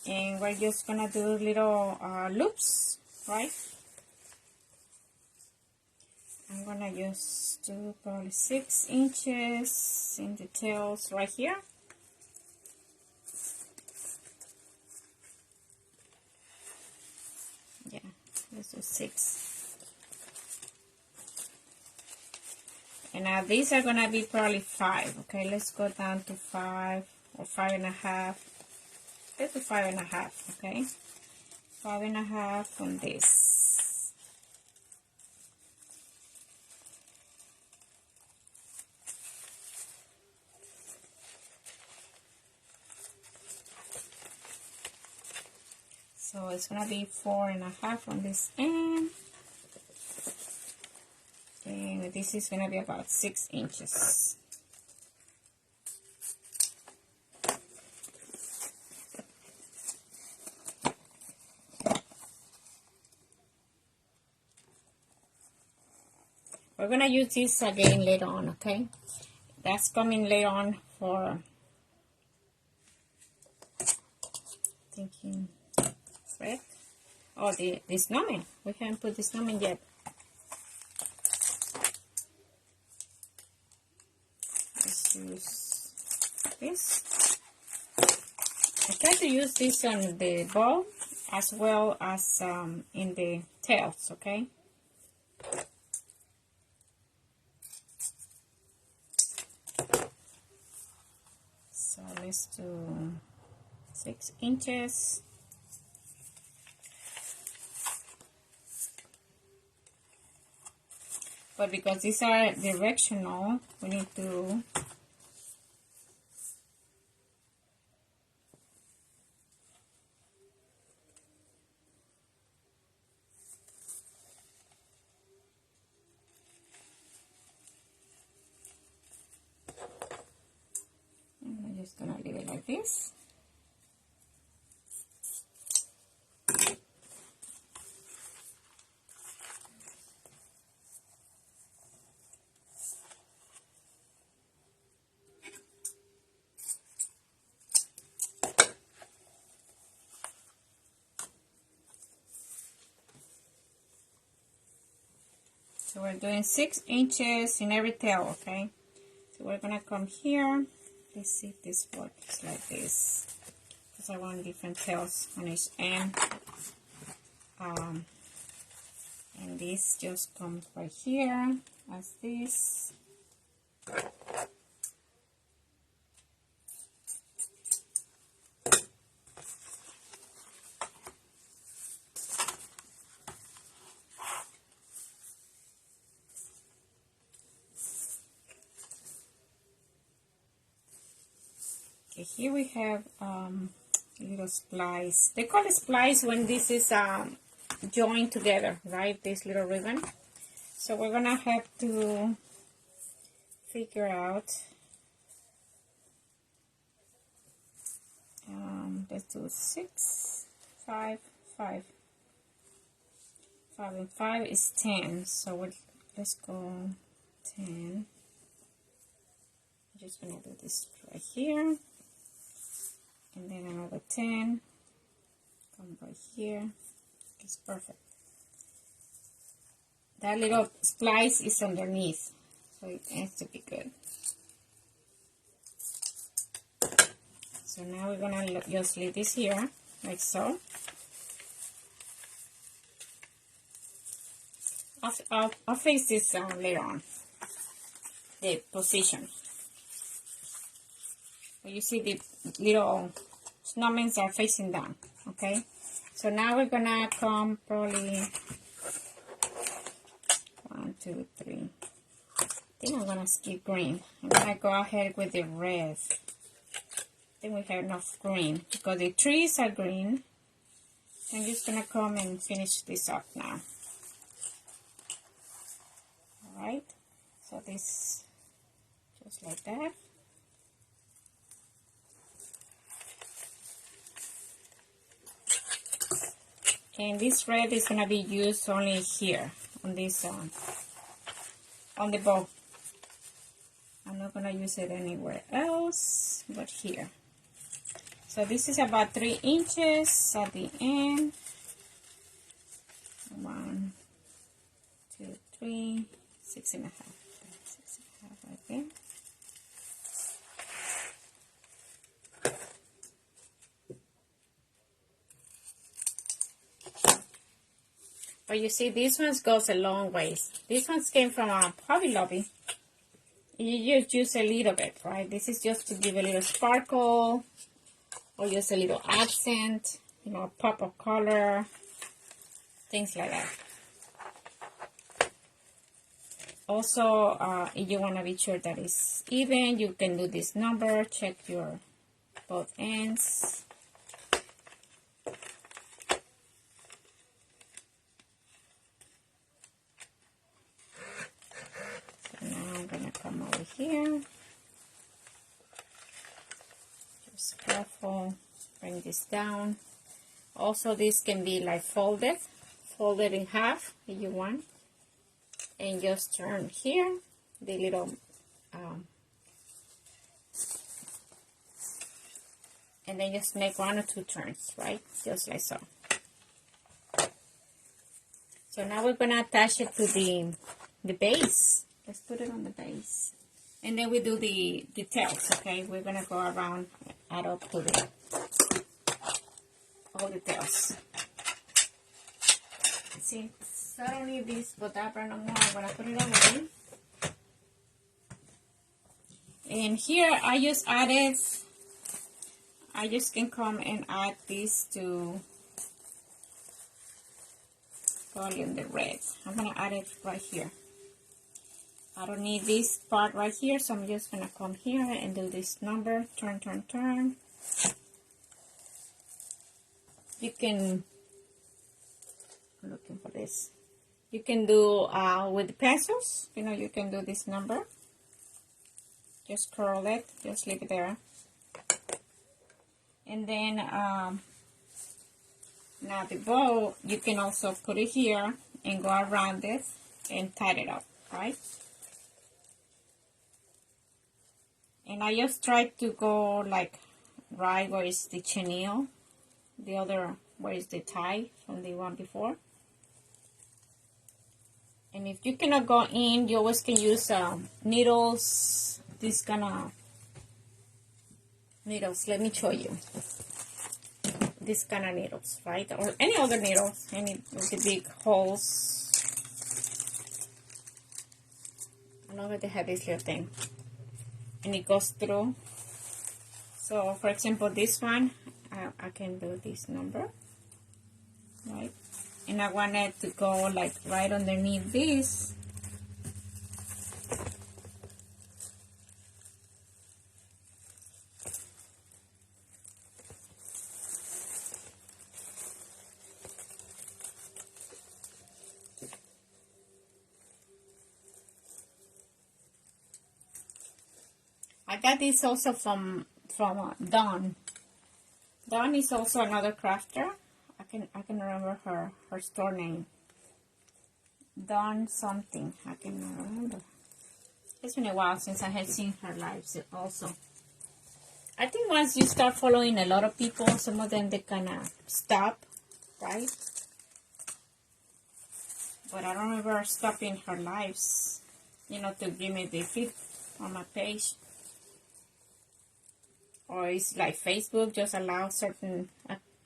and we're just gonna do little loops, right? I'm gonna just do probably 6 inches in the tails right here. Yeah, let's do 6. And now these are gonna be probably 5. Okay, let's go down to 5 or 5.5. Let's do 5.5. Okay, 5.5 on this. So it's gonna be 4.5 on this end. And this is going to be about 6 inches. We're going to use this again later on, okay? That's coming later on for thinking thread. Oh, the snowman. We haven't put the snowman yet. Use this. I try to use this on the bow as well as in the tails, okay? So let's do 6 inches. But because these are directional, we need to just gonna leave it like this. So we're doing 6 inches in every tail, okay? So we're gonna come here. Let's see if this works like this, because I want different tails on each end. And this just comes right here as this. Okay, here we have a little splice. They call it splice when this is joined together, right? This little ribbon. So we're gonna have to figure out. Let's do 6, 5, 5. 5 and 5 is 10. So let's go 10. I'm just gonna do this right here, and then another 10. Come right here. It's perfect. That little splice is underneath, so it has to be good. So now we're gonna just leave this here, like so. I'll fix this later on, the position. You see the little snowmen are facing down, okay? So now we're gonna come probably 1, 2, 3. I think I'm gonna skip green. I'm gonna go ahead with the red. I think we have enough green because the trees are green. I'm just gonna come and finish this up now. Alright, so this just like that. And this red is gonna be used only here on this on the bow. I'm not gonna use it anywhere else but here. So this is about 3 inches at the end. 1, 2, 3, 6 and a half. 6 and a half right there. But you see, this one goes a long ways. This one came from a Hobby Lobby. You just use a little bit, right? This is just to give a little sparkle, or just a little accent, you know, pop of color, things like that. Also, if you want to be sure that it's even, you can do this number, check your both ends. So now I'm going to come over here. Just careful, bring this down. Also, this can be like folded in half if you want. And just turn here, the little, and then just make 1 or 2 turns, right? Just like so. So now we're gonna attach it to the base. Let's put it on the base. And then we do the tails, okay? We're gonna go around, add up to all the tails. See? So I don't need this Bodabra no more. I'm going to put it away. And here I just can come and add this to probably in the red. I'm going to add it right here. I don't need this part right here, so I'm just going to come here and do this number. Turn, turn, turn. You can, I'm looking for this. You can do with the pencils, you know, you can do this number. Just curl it, just leave it there. And then now the bow, you can also put it here and go around it and tie it up, right? And I just try to go like right where is the chenille, the other where is the tie from the one before. And if you cannot go in, you always can use needles, this kind of needles. Let me show you. This kind of needles, right? Or any other needles, any with the big holes. I know that they have this little thing. And it goes through. So, for example, this one, I can do this number, right? And I want it to go like right underneath this. I got this also from Dawn. Dawn is also another crafter. I can remember her store name. Dawn something. I can remember. It's been a while since I had seen her lives also. I think once you start following a lot of people, some of them they kind of stop, right? But I don't remember stopping her lives, you know, to give me the feed on my page. Or it's like Facebook just allow certain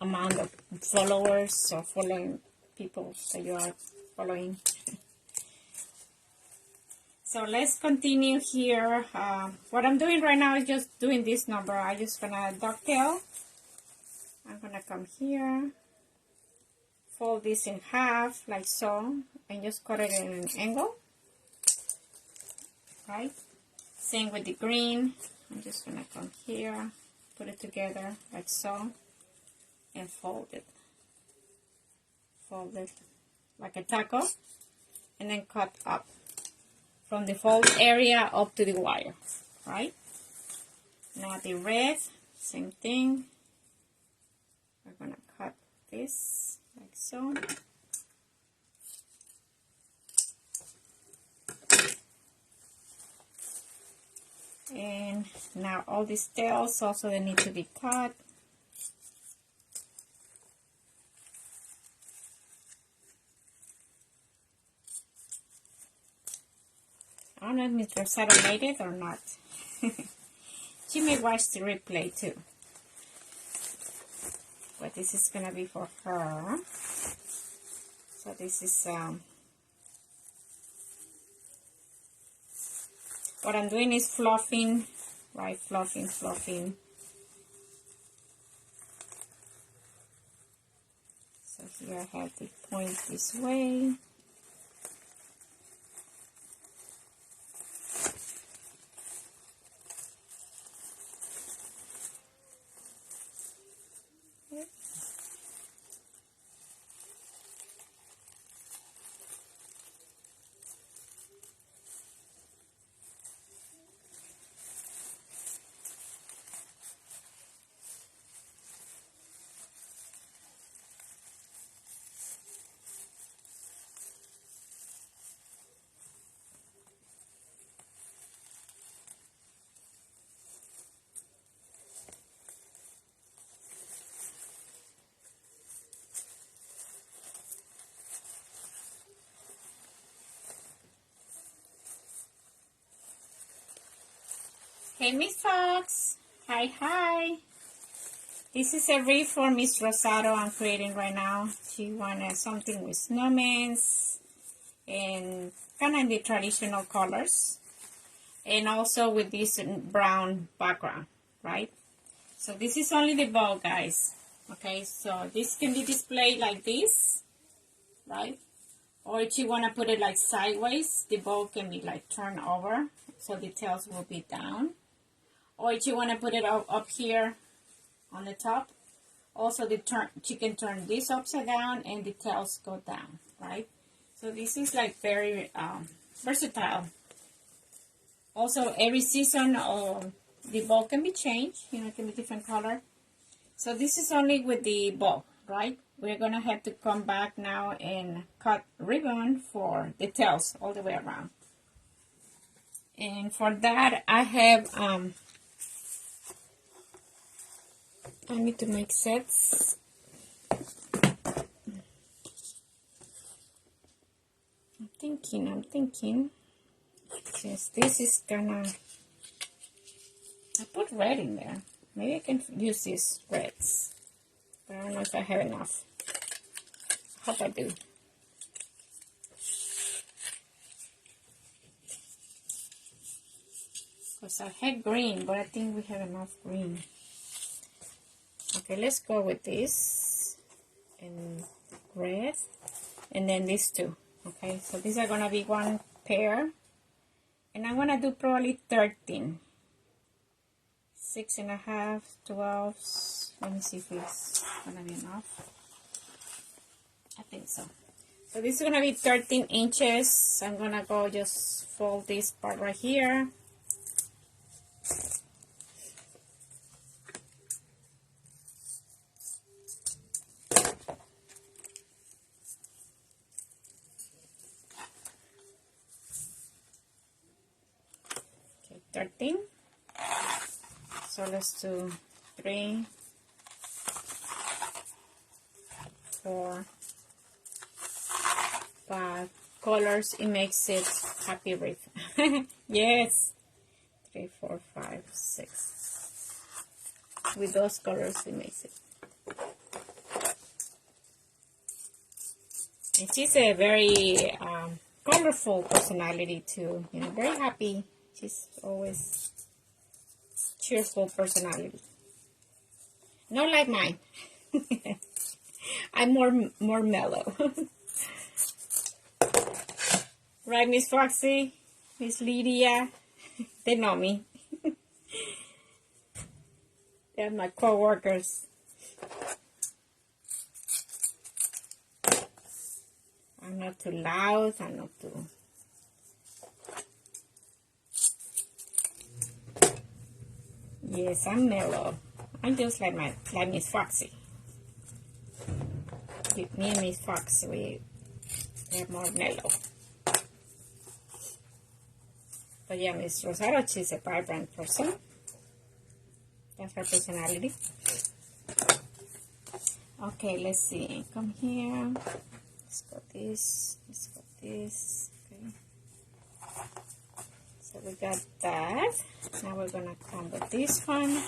amount of followers or following people that you are following. So let's continue here. What I'm doing right now is just doing this number. I'm just gonna dovetail. I'm gonna come here, fold this in half like so, and just cut it in an angle. Right? Same with the green. I'm just gonna come here, put it together like so, and fold it. Fold it like a taco, and then cut up. From the fold area up to the wire, right? Now the red, same thing. We're gonna cut this like so. And now all these tails also they need to be cut. I don't know if Miss Rosado made it or not. She may watch the replay too. But this is gonna be for her. So this is what I'm doing is fluffing, right? Fluffing. So here I have the point this way. Hey, Miss Fox. Hi. This is a wreath for Miss Rosado I'm creating right now. She wanted something with snowmen and kind of in the traditional colors. And also with this brown background, right? So this is only the bow, guys. Okay, so this can be displayed like this, right? Or if you want to put it like sideways, the bow can be like turned over, so the tails will be down. Or if you want to put it up here on the top, also you can turn this upside down and the tails go down, right? So this is like very versatile. Also, every season the bow can be changed, you know, it can be different color. So this is only with the bow, right? We're gonna have to come back now and cut ribbon for the tails all the way around. And for that, I have I need to make sets. I'm thinking. Yes, this is gonna. I put red in there. Maybe I can use these reds, but I don't know if I have enough. I hope I do. Because I had green, but I think we have enough green. Okay, let's go with this and red, and then these two. Okay, so these are gonna be one pair, and I'm gonna do probably 13. 6.5, 12. Let me see if it's gonna be enough. I think so. So this is gonna be 13 inches. I'm gonna go just fold this part right here. 13. So let's do 3, 4, 5 colors. It makes it happy wreath. Yes. 3, 4, 5, 6. With those colors, it makes it. And she's a very colorful personality too. You know, very happy. She's always cheerful personality. Not like mine. I'm more mellow. Right, Miss Foxy, Miss Lydia, they know me. They're my co-workers. I'm not too loud. I'm not too... Yes, I'm mellow. I'm just like Miss Foxy. Me and Miss Foxy, we're more mellow. But yeah, Miss Rosario, she's a vibrant person. That's her personality. Okay, let's see. Come here. Let's got this. Let's got this. Okay. So we got that. Now we're gonna come with this one.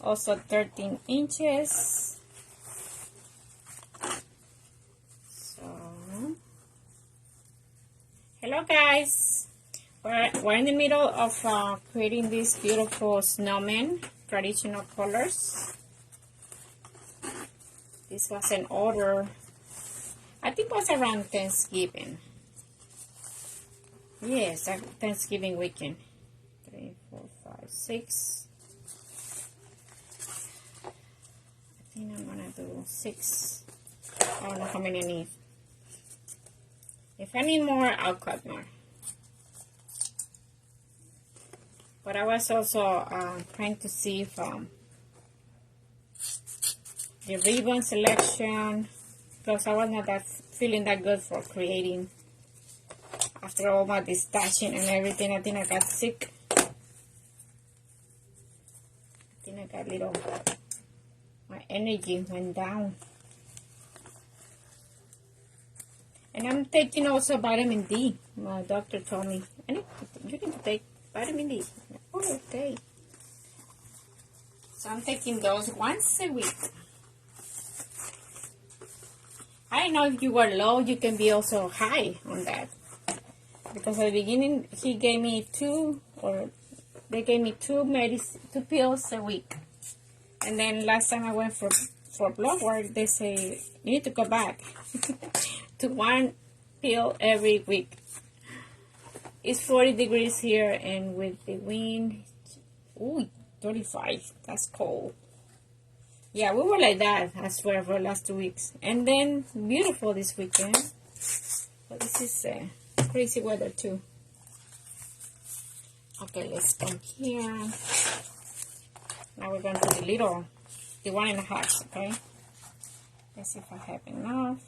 Also 13 inches. So, hello guys. We're in the middle of creating these beautiful snowmen, traditional colors. This was an order, I think it was around Thanksgiving. Yes, Thanksgiving weekend. 3, 4, 5, 6. I think I'm gonna do 6. I don't know how many I need. If I need more, I'll cut more. But I was also trying to see if the ribbon selection, because I was not feeling that good for creating. After all my distaching and everything, I think I got sick. I think I got my energy went down. And I'm taking also vitamin D. My doctor told me, you need to take vitamin D. Oh, okay. So I'm taking those once a week. I know if you were low, you can be also high on that. Because at the beginning, they gave me two pills a week. And then last time I went for blood work, they say, you need to go back to 1 pill every week. It's 40 degrees here, and with the wind, ooh, 35, that's cold. Yeah, we were like that, I swear, for the last 2 weeks. And then, beautiful this weekend. But this is crazy weather too. Okay, let's come here. Now we're going to the 1.5, okay? Let's see if I have enough.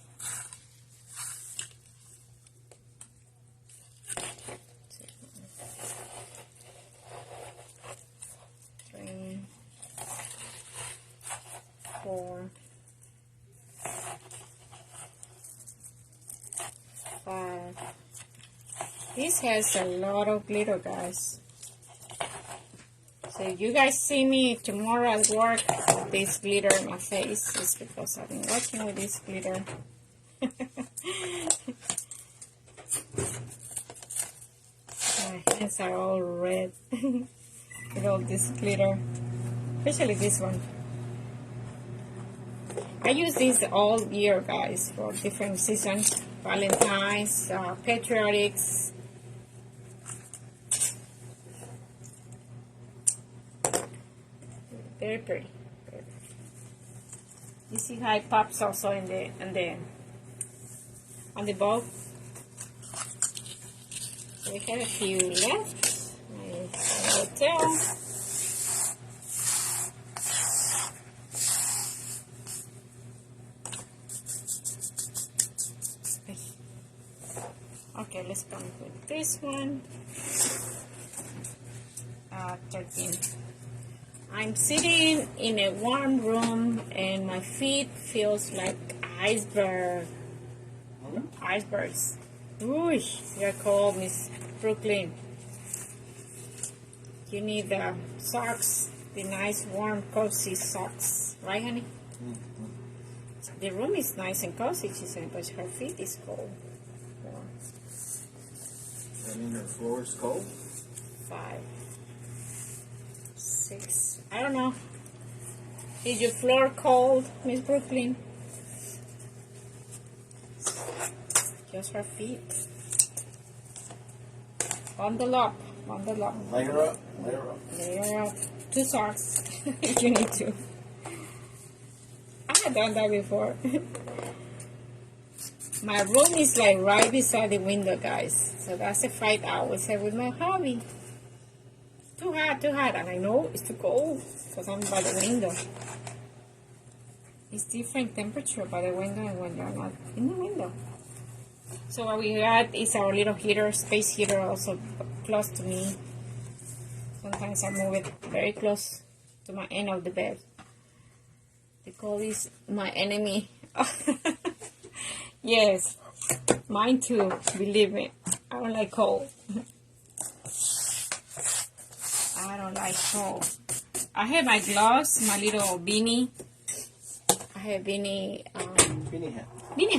3, 4, 5. This has a lot of glitter, guys. So if you guys see me tomorrow at work with this glitter in my face, it's because I've been working with this glitter. My hands are all red with all this glitter, especially this one. I use these all year, guys, for different seasons. Valentine's, patriotics. Very pretty. You see how it pops also on the bulb. So we have a few left. Nice hotel. Okay, let's go with this one. 13. I'm sitting in a warm room and my feet feels like icebergs. Ooh, you're cold, Miss Brooklyn. You need the socks, the nice warm cozy socks, right honey? The room is nice and cozy, she said, but her feet is cold. I mean, her floor is cold? 5, 6, I don't know. Is your floor cold, Miss Brooklyn? Just her feet. Bundle up. Lay her up. Lay her up. 2 socks if you need to. I had done that before. My room is like right beside the window, guys. So that's a fight I always have with my hubby. Too hot. And I know it's too cold because I'm by the window. It's different temperature by the window and when you're not in the window. So what we got is our little heater, space heater, also close to me. Sometimes I move it very close to my end of the bed. They call this my enemy. Yes, mine too, believe me. I don't like cold. I don't like cold. I have my gloves, my little beanie. I have beanie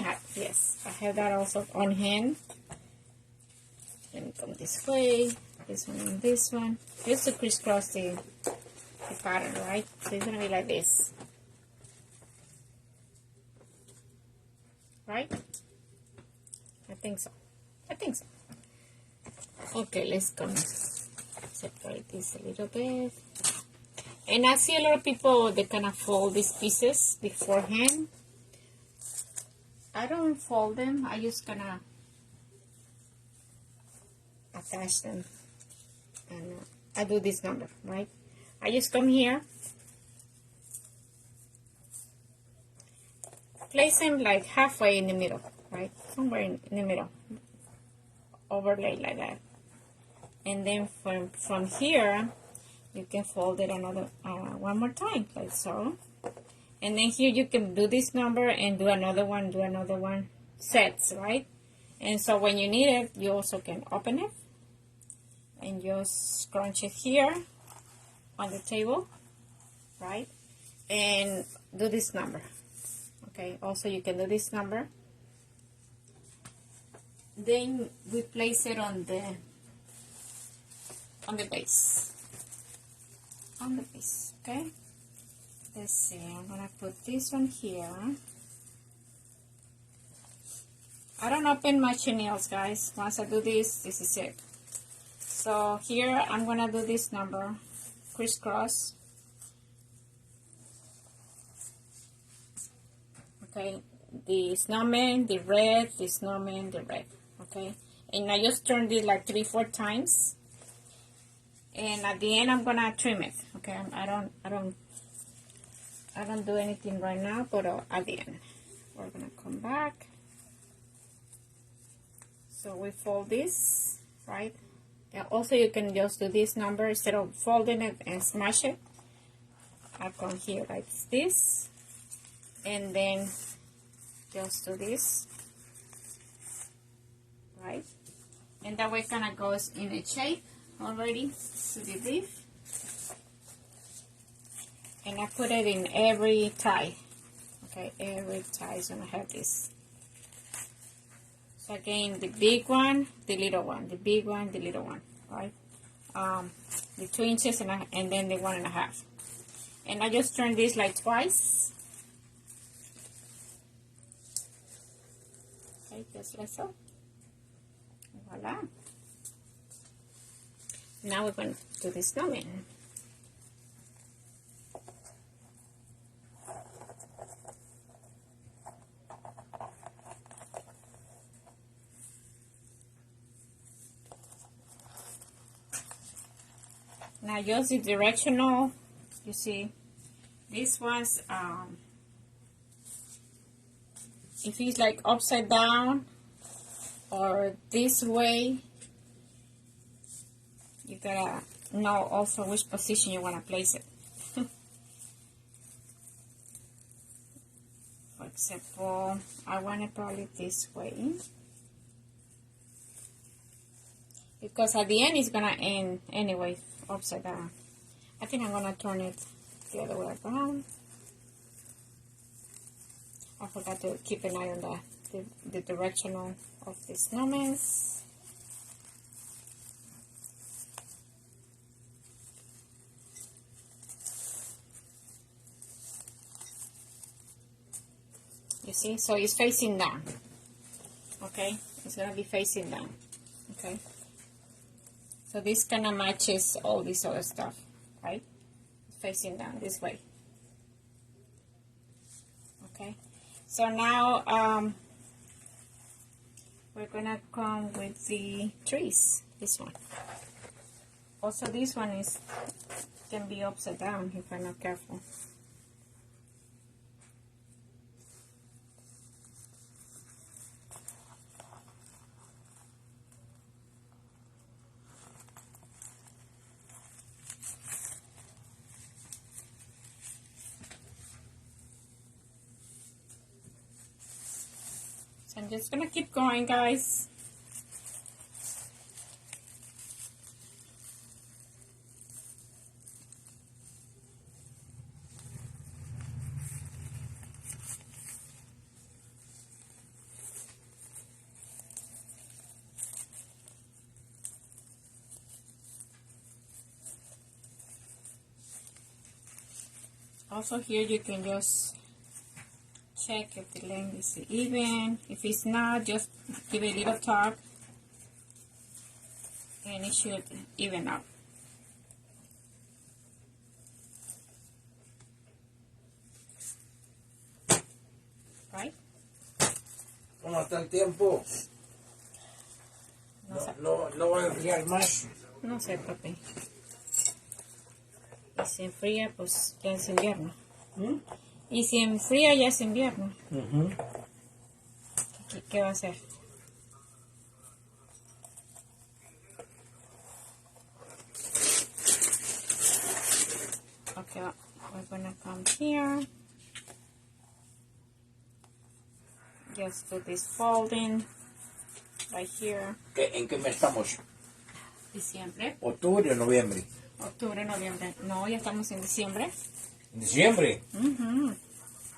hat, yes. I have that also on hand. Let me come this way. This one and this one. Just to crisscross the pattern, right? So it's gonna be like this. Right? I think so. Okay, let's go. Separate this a little bit. And I see a lot of people, they kind of fold these pieces beforehand. I don't fold them. I just gonna attach them. And I do this number, right? I just come here. Place them like halfway in the middle, right? Somewhere in the middle. Overlay like that. And then from here, you can fold it another one more time, like so. And then here you can do this number and do another one, sets, right? And so when you need it, you also can open it and just scrunch it here on the table, right? And do this number. Okay, also you can do this number. Then we place it on the base. Okay? Let's see, I'm gonna put this one here. I don't open my nails, guys. Once I do this is it. So here I'm gonna do this number, crisscross. Okay, the snowman, the red, the snowman, the red. Okay, and I just turned it like 3-4 times. And at the end, I'm gonna trim it. Okay, I don't do anything right now, but at the end, we're gonna come back. So we fold this, right? And also, you can just do this number instead of folding it and smash it. I come here like this, and then just do this, right? And that way, kind of goes in a shape already to the leaf. And I put it in every tie. Okay, every tie is gonna have this. So again, the big one, the little one, the big one, the little one, right? The 2 inches and then the 1.5. And I just turn this like twice. Okay, just like so. Voila. Now we're going to do this snowman. Now use the directional. You see, this one's if it's like upside down or this way, you gotta know also which position you want to place it. For example, I want to put it this way, because at the end it's gonna end anyway upside down. I think I'm gonna turn it the other way around. I forgot to keep an eye on the directional of the snowman. You see, so it's facing down. Okay, it's gonna be facing down. Okay, so this kind of matches all this other stuff, right? It's facing down this way. Okay, so now we're gonna come with the trees. This one. Also, this one can be upside down if I'm not careful. So I'm just gonna keep going, guys. Also here you can just check if the length is even. If it's not, just give it a little tug and it should even out. Right? ¿Cómo está el tiempo? No va a enfriar más. No sé, papi. Y si enfría, pues ya es invierno. Y si enfría, ya es invierno. ¿Qué va a hacer? Okay, we're gonna come here. Just do this folding right here. ¿En qué mes estamos? Diciembre. ¿Octubre o noviembre? Octubre, noviembre. No, ya estamos en diciembre. ¿En diciembre?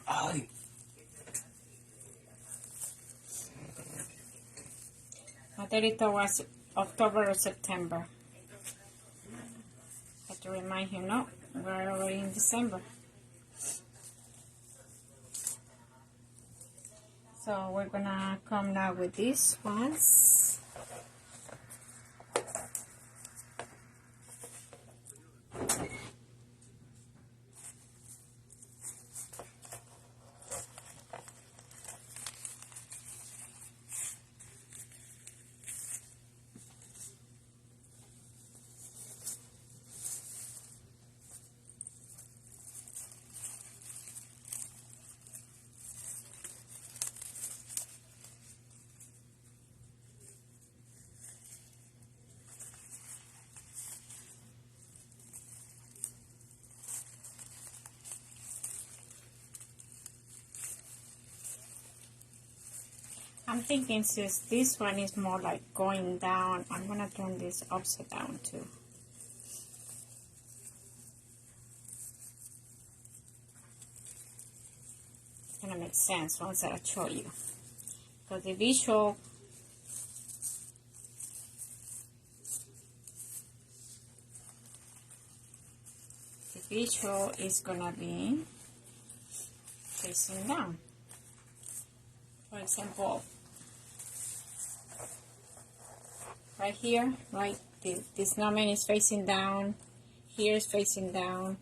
Ay. I thought it was October or September. I have to remind him, no, we're already in December. So we're gonna come now with these ones. I'm thinking since this one is more like going down, I'm gonna turn this upside down too. It's gonna make sense once I show you. But the visual is gonna be facing down. For example, right here, right, this snowman is facing down, here is facing down.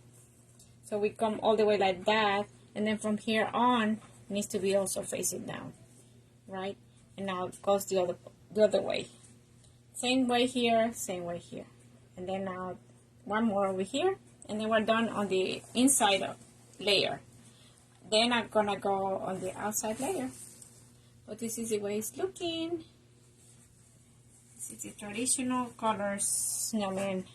So we come all the way like that, and then from here on, it needs to be also facing down, right? And now it goes the other way. Same way here, same way here. And then now one more over here, and then we're done on the inside layer. Then I'm gonna go on the outside layer. But this is the way it's looking. This is the traditional colors snowman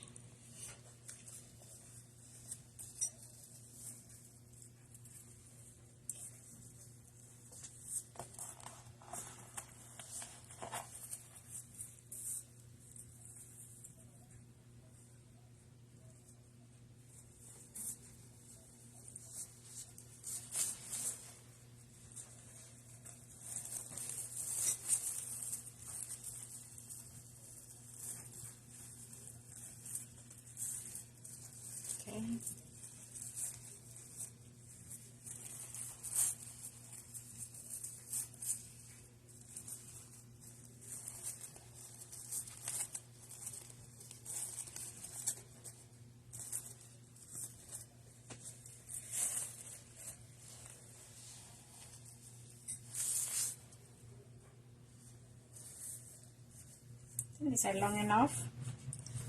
These are long enough,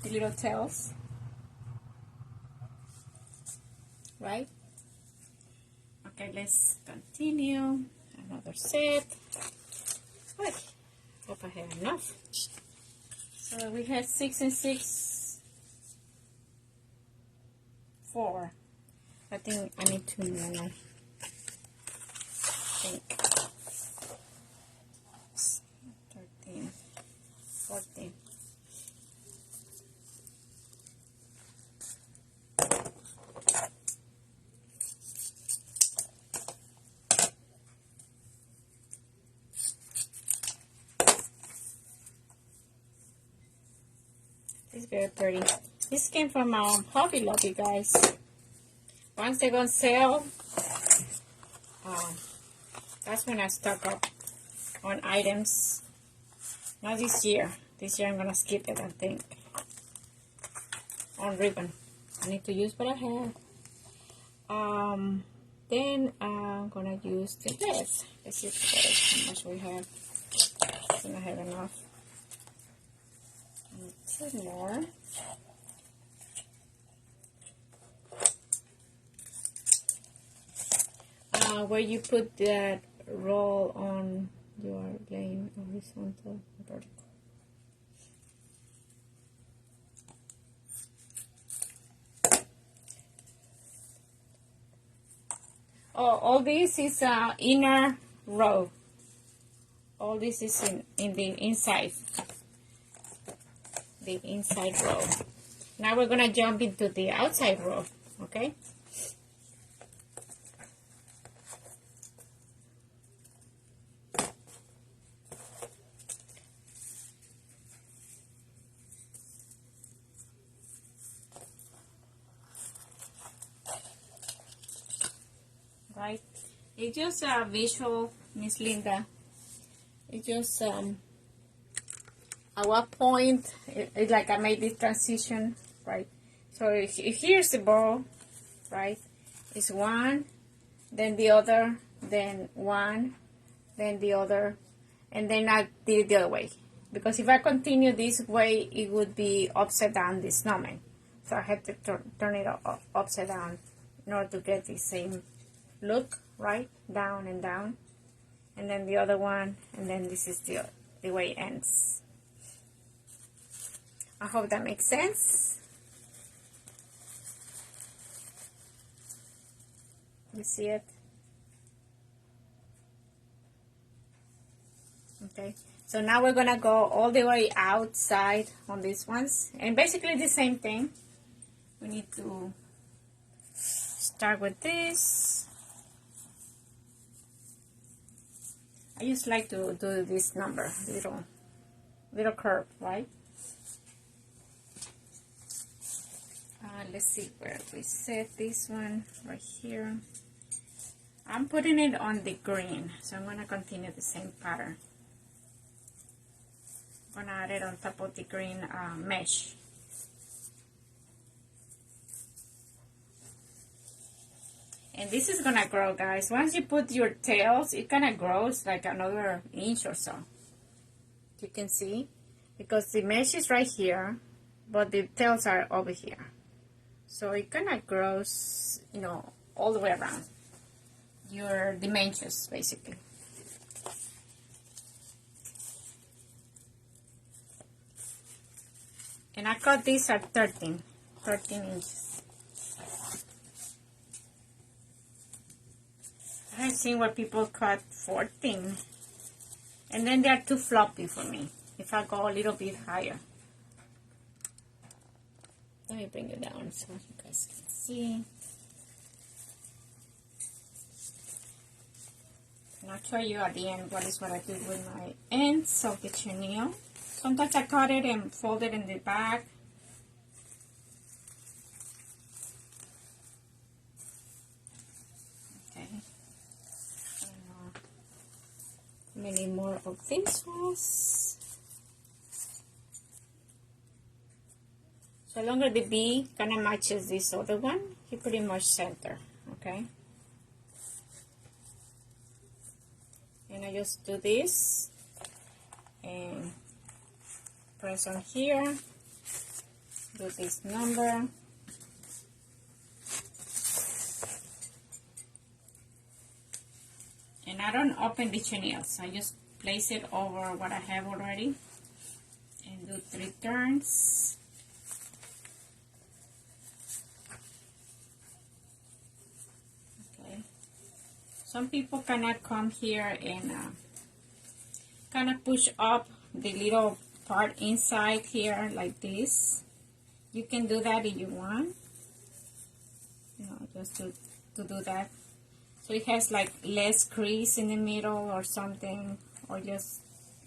the little tails, right? Okay, let's continue. Another set. Wait, hope I have enough. So we have 6 and 6, 4. I think I need 2 more. I think 13, 14. It's very pretty. This came from Hobby Lobby, guys. Once they go on sale, that's when I stock up on items. Not this year. This year I'm gonna skip it, I think. On ribbon. I need to use what I have. Then I'm gonna use the heads. Let's see how much we have. I think I have enough. 2 more. Where you put that roll on your laying horizontal vertical. Oh, all this is inner row. All this is in the inside. The inside row. Now we're gonna jump into the outside row, okay? Right? It's just a visual, Miss Linda. It's just at what point it's like I made this transition, right? So if here's the bow, right? It's one, then the other, then one, then the other, and then I did it the other way. Because if I continue this way, it would be upside down, the snowman. So I have to turn it upside down in order to get the same look, right? Down and down. And then the other one, and then this is the way it ends. I hope that makes sense. You see it? Okay, so now we're gonna go all the way outside on these ones, and basically the same thing. We need to start with this. I just like to do this number, little curve, right? Let's see where we set this one, right here. I'm putting it on the green, so I'm gonna continue the same pattern. I'm gonna add it on top of the green mesh. And this is gonna grow, guys. Once you put your tails, it kind of grows like another inch or so. You can see, because the mesh is right here, but the tails are over here. So it kind of grows, you know, all the way around your dimensions, basically. And I cut these at 13 inches. I have seen where people cut 14. And then they are too floppy for me. If I go a little bit higher. Let me bring it down so you guys can see. And I'll show you at the end what I do with my ends of the chenille. Sometimes I cut it and fold it in the back. Okay. Many more of these ones. So longer the B kind of matches this other one, you pretty much center, okay? And I just do this and press on here, do this number, and I don't open the chenilles. I just place it over what I have already and do 3 turns. Okay. Some people cannot come here and kind of push up the little part inside here like this. You can do that if you want, you know, just to do that. So it has like less crease in the middle or something, or just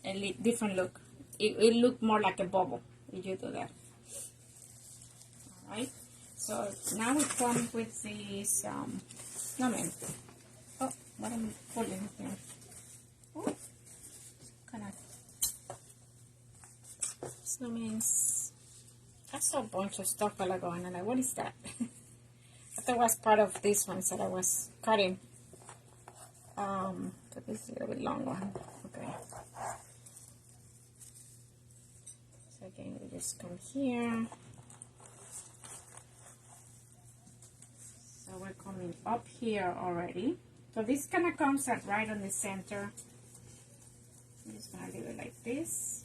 a different look. It look more like a bubble if you do that. Alright, so now we come with this snowman. Oh, what am I pulling here? Oh, kind of snowman's. I saw a bunch of stuff while ago, and I'm like, what is that? I thought it was part of this one that I was cutting. So this is a little bit long one. Okay. So again, we just come here. So we're coming up here already. So this kind of comes out right on the center. I'm just gonna leave it like this.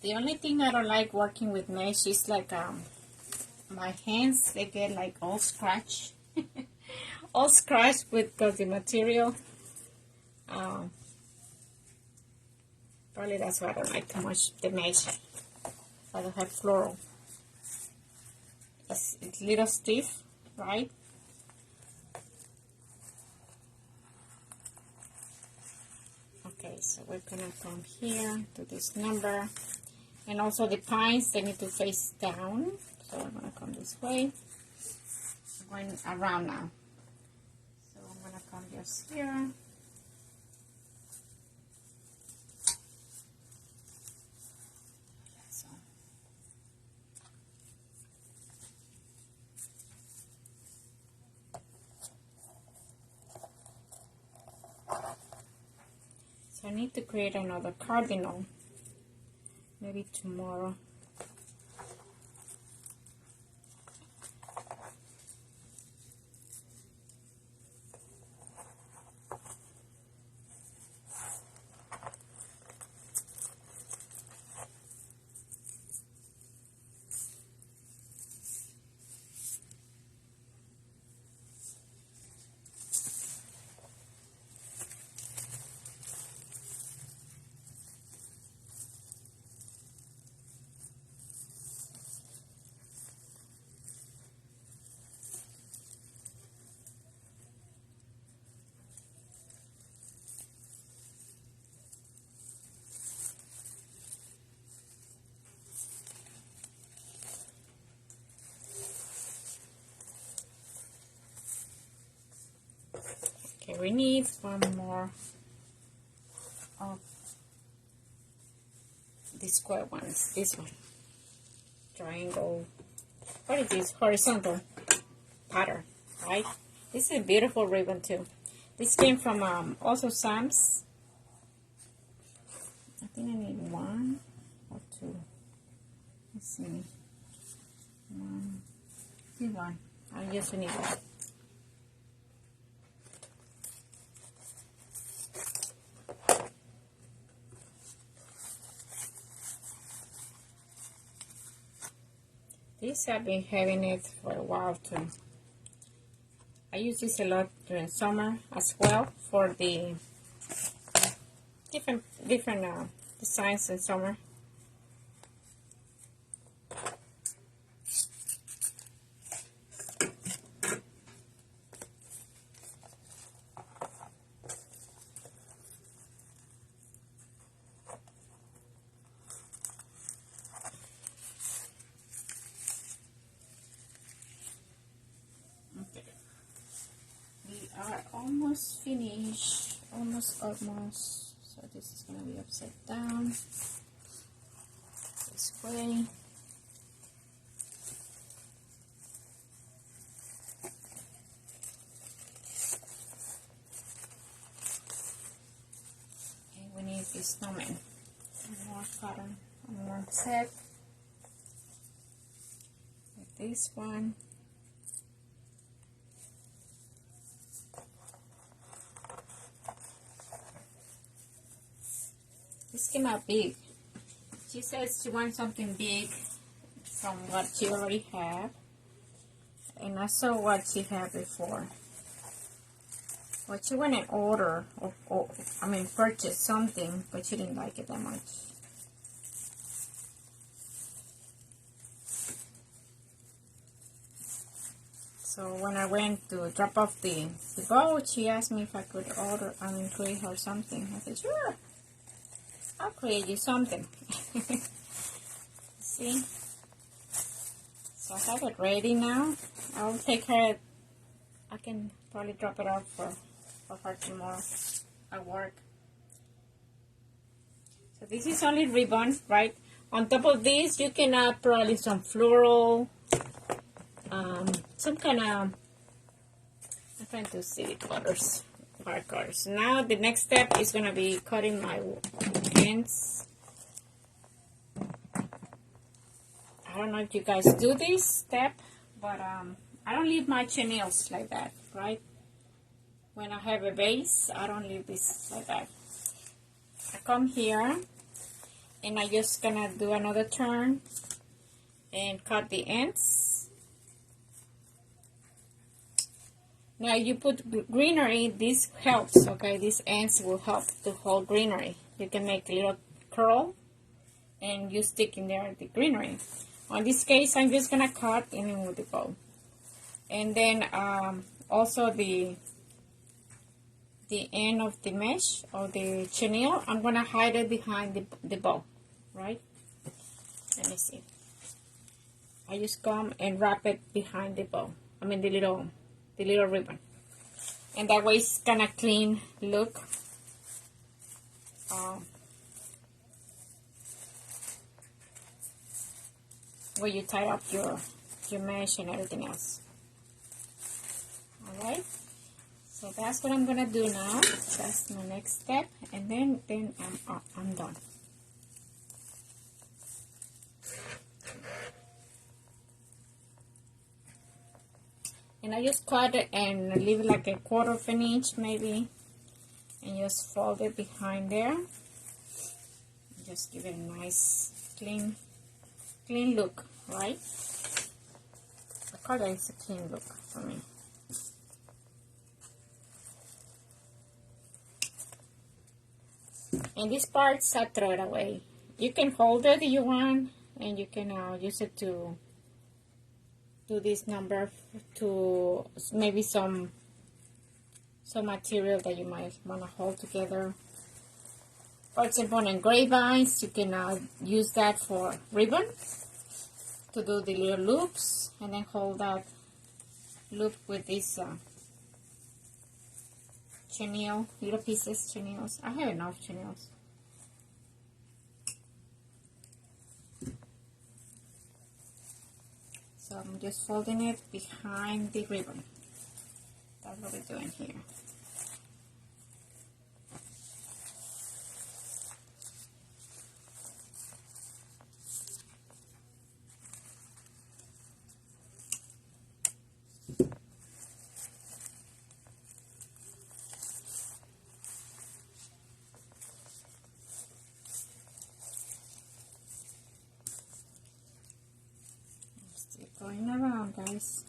The only thing I don't like working with mesh is like my hands, they get like all scratched. All scratched because the material. Probably that's why I don't like too much the mesh. I don't have floral. It's a little stiff, right? Okay, so we're gonna come here to this number. And also the pines, they need to face down. So I'm gonna come this way. I'm going around now. So I'm gonna come just here. So I need to create another cardinal. Maybe tomorrow. Okay, we need one more of the square ones. This one. Triangle. What is this? Horizontal pattern, right? This is a beautiful ribbon too. This came from also Sam's. I think I need 1 or 2. Let's see. 1. See 1. I just need 1. This I've been having it for a while too. I use this a lot during summer as well for the different designs in summer. almost finished. Almost. So this is gonna be upside down. This way. Okay, we need this snowman. More cotton on one set. With this one. This came out big. She says she wants something big from what she already have. And I saw what she had before. Well, she went and order, or purchase something, but she didn't like it that much. So when I went to drop off the boat, she asked me if I could create her something. I said, sure, I'll create you something. See? So I have it ready now. I'll take her, I can probably drop it off for her tomorrow at work. So this is only ribbon, right? On top of this, you can add probably some floral, some kind of, I'm trying to see the colors, what colors. Now the next step is going to be cutting my ends. I don't know if you guys do this step, but I don't leave my chenilles like that, right? When I have a base, I don't leave this like that. I come here, and I just gonna do another turn and cut the ends. Now you put greenery, this helps, okay? These ends will help to hold greenery. You can make a little curl, and you stick in there the greenery. On this case, I'm just gonna cut in with the bow. And then also the end of the mesh or the chenille, I'm gonna hide it behind the bow, right? Let me see. I just come and wrap it behind the bow. I mean the little ribbon, and that way it's kind of clean look. Where you tie up your mesh and everything else. All right. So that's what I'm gonna do now. That's my next step, and then I'm done. And I just cut it and leave it like a quarter of an inch maybe, and just fold it behind there. Just give it a nice clean look, right? The color is a clean look for me. And these parts, I throw it away. You can hold it if you want, and you can use it to do this number to maybe some material that you might want to hold together. For example, on grapevines, you can use that for ribbon to do the little loops, and then hold that loop with this chenille, little pieces, chenilles. I have enough chenilles. So I'm just folding it behind the ribbon. That's what we're doing here. Going around, guys.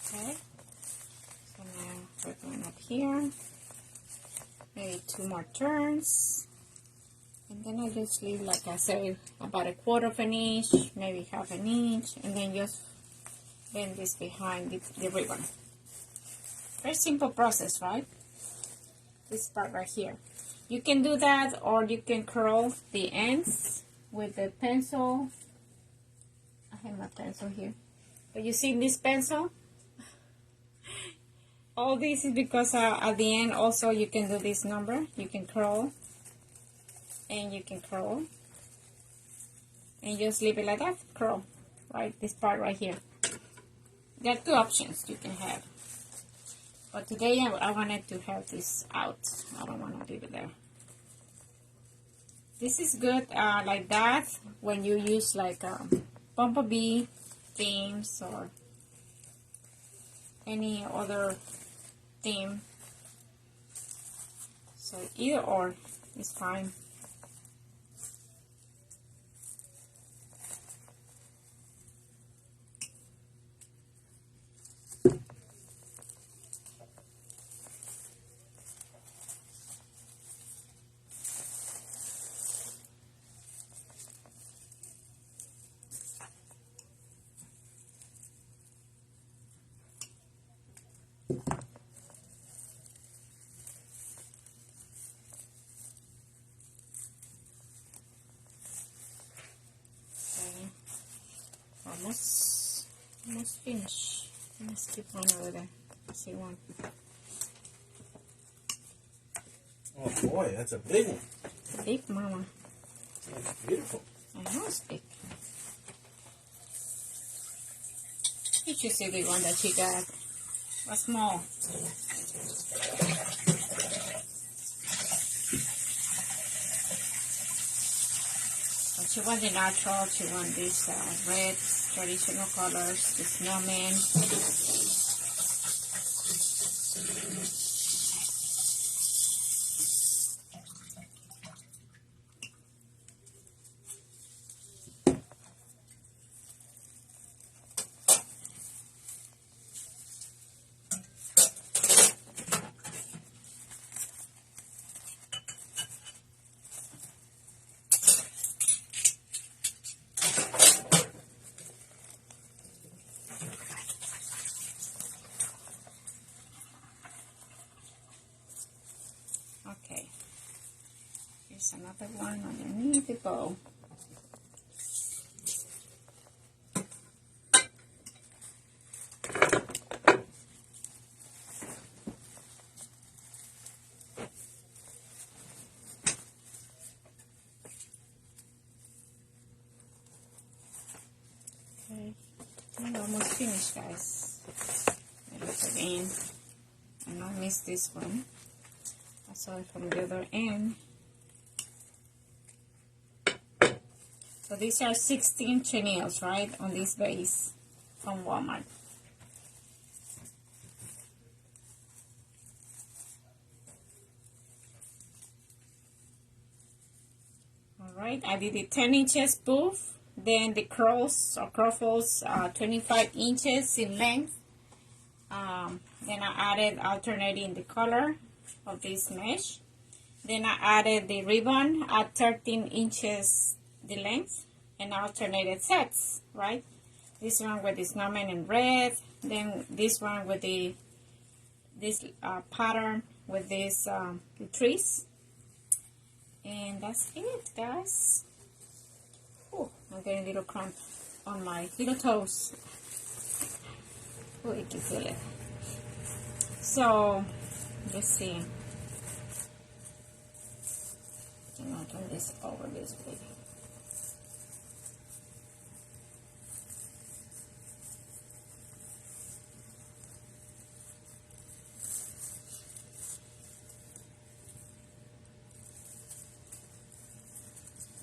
Okay, so now we're going up here, maybe 2 more turns, and then I just leave, like I said, about 1/4 of an inch, maybe 1/2 an inch, and then just bend this behind the ribbon. Very simple process, right? This part right here. You can do that, or you can curl the ends with the pencil. I have my pencil here, but you see this pencil? All this is because at the end also you can do this number. You can curl, and you can curl, and just leave it like that, curl, right? This part right here. There are 2 options you can have. But today I wanted to have this out. I don't want to leave it there. This is good like that when you use like bumblebee themes or any other theme. So either or is fine. Almost finished. Let's keep one over there. See one. Oh boy, that's a big one. Big, mama. That's beautiful. I know it's big. You should see the one that she got. A small. But she wants the natural. She wants these red traditional colors. The snowman. Okay, here's another one underneath the bow. Okay, I'm almost finished, guys. Look again, and I missed this one. I saw it from the other end. So these are 16 chenilles, right, on this base from Walmart. Alright, I did it 10 inches booth, then the curls or cruffles 25 inches in length. Then I added alternating the color of this mesh. Then I added the ribbon at 13 inches the length and alternated sets, right? This one with the snowman in red, then this one with this pattern with this the trees, and that's it, guys. Oh, I'm getting a little cramp on my little toes. Oh, you can feel it. So let's see. I'm gonna turn this over this way.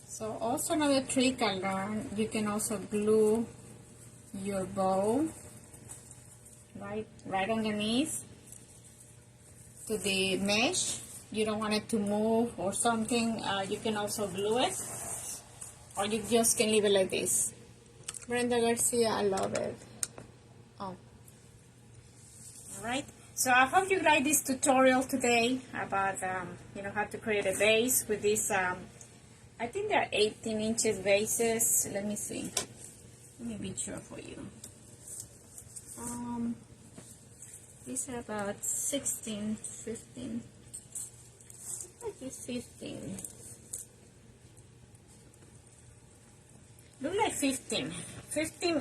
So also another trick I learned, you can also glue your bow right underneath to the mesh. You don't want it to move or something, you can also glue it, or you just can leave it like this. Brenda Garcia, I love it. Oh, alright, So I hope you like this tutorial today about you know, how to create a vase with this. I think they're 18 inches vases. Let me see. Let me be sure for you. These are about 16, 15. I think it's 15. Look like 15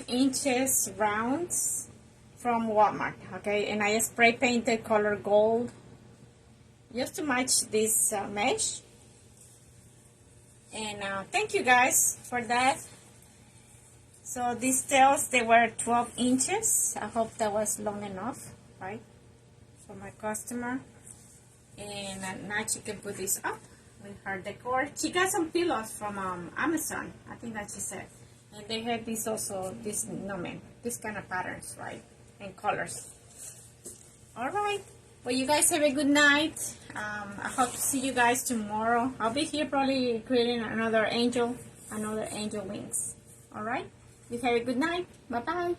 inches rounds from Walmart. Okay, and I spray painted color gold just to match this mesh. And thank you guys for that. So these tails, they were 12 inches. I hope that was long enough, right, for my customer. And now she can put this up with her decor. She got some pillows from Amazon, I think that she said. And they had this also, this kind of patterns, right, and colors. All right. Well, you guys have a good night. I hope to see you guys tomorrow. I'll be here probably creating another angel wings. All right. You have a good night. Bye-bye.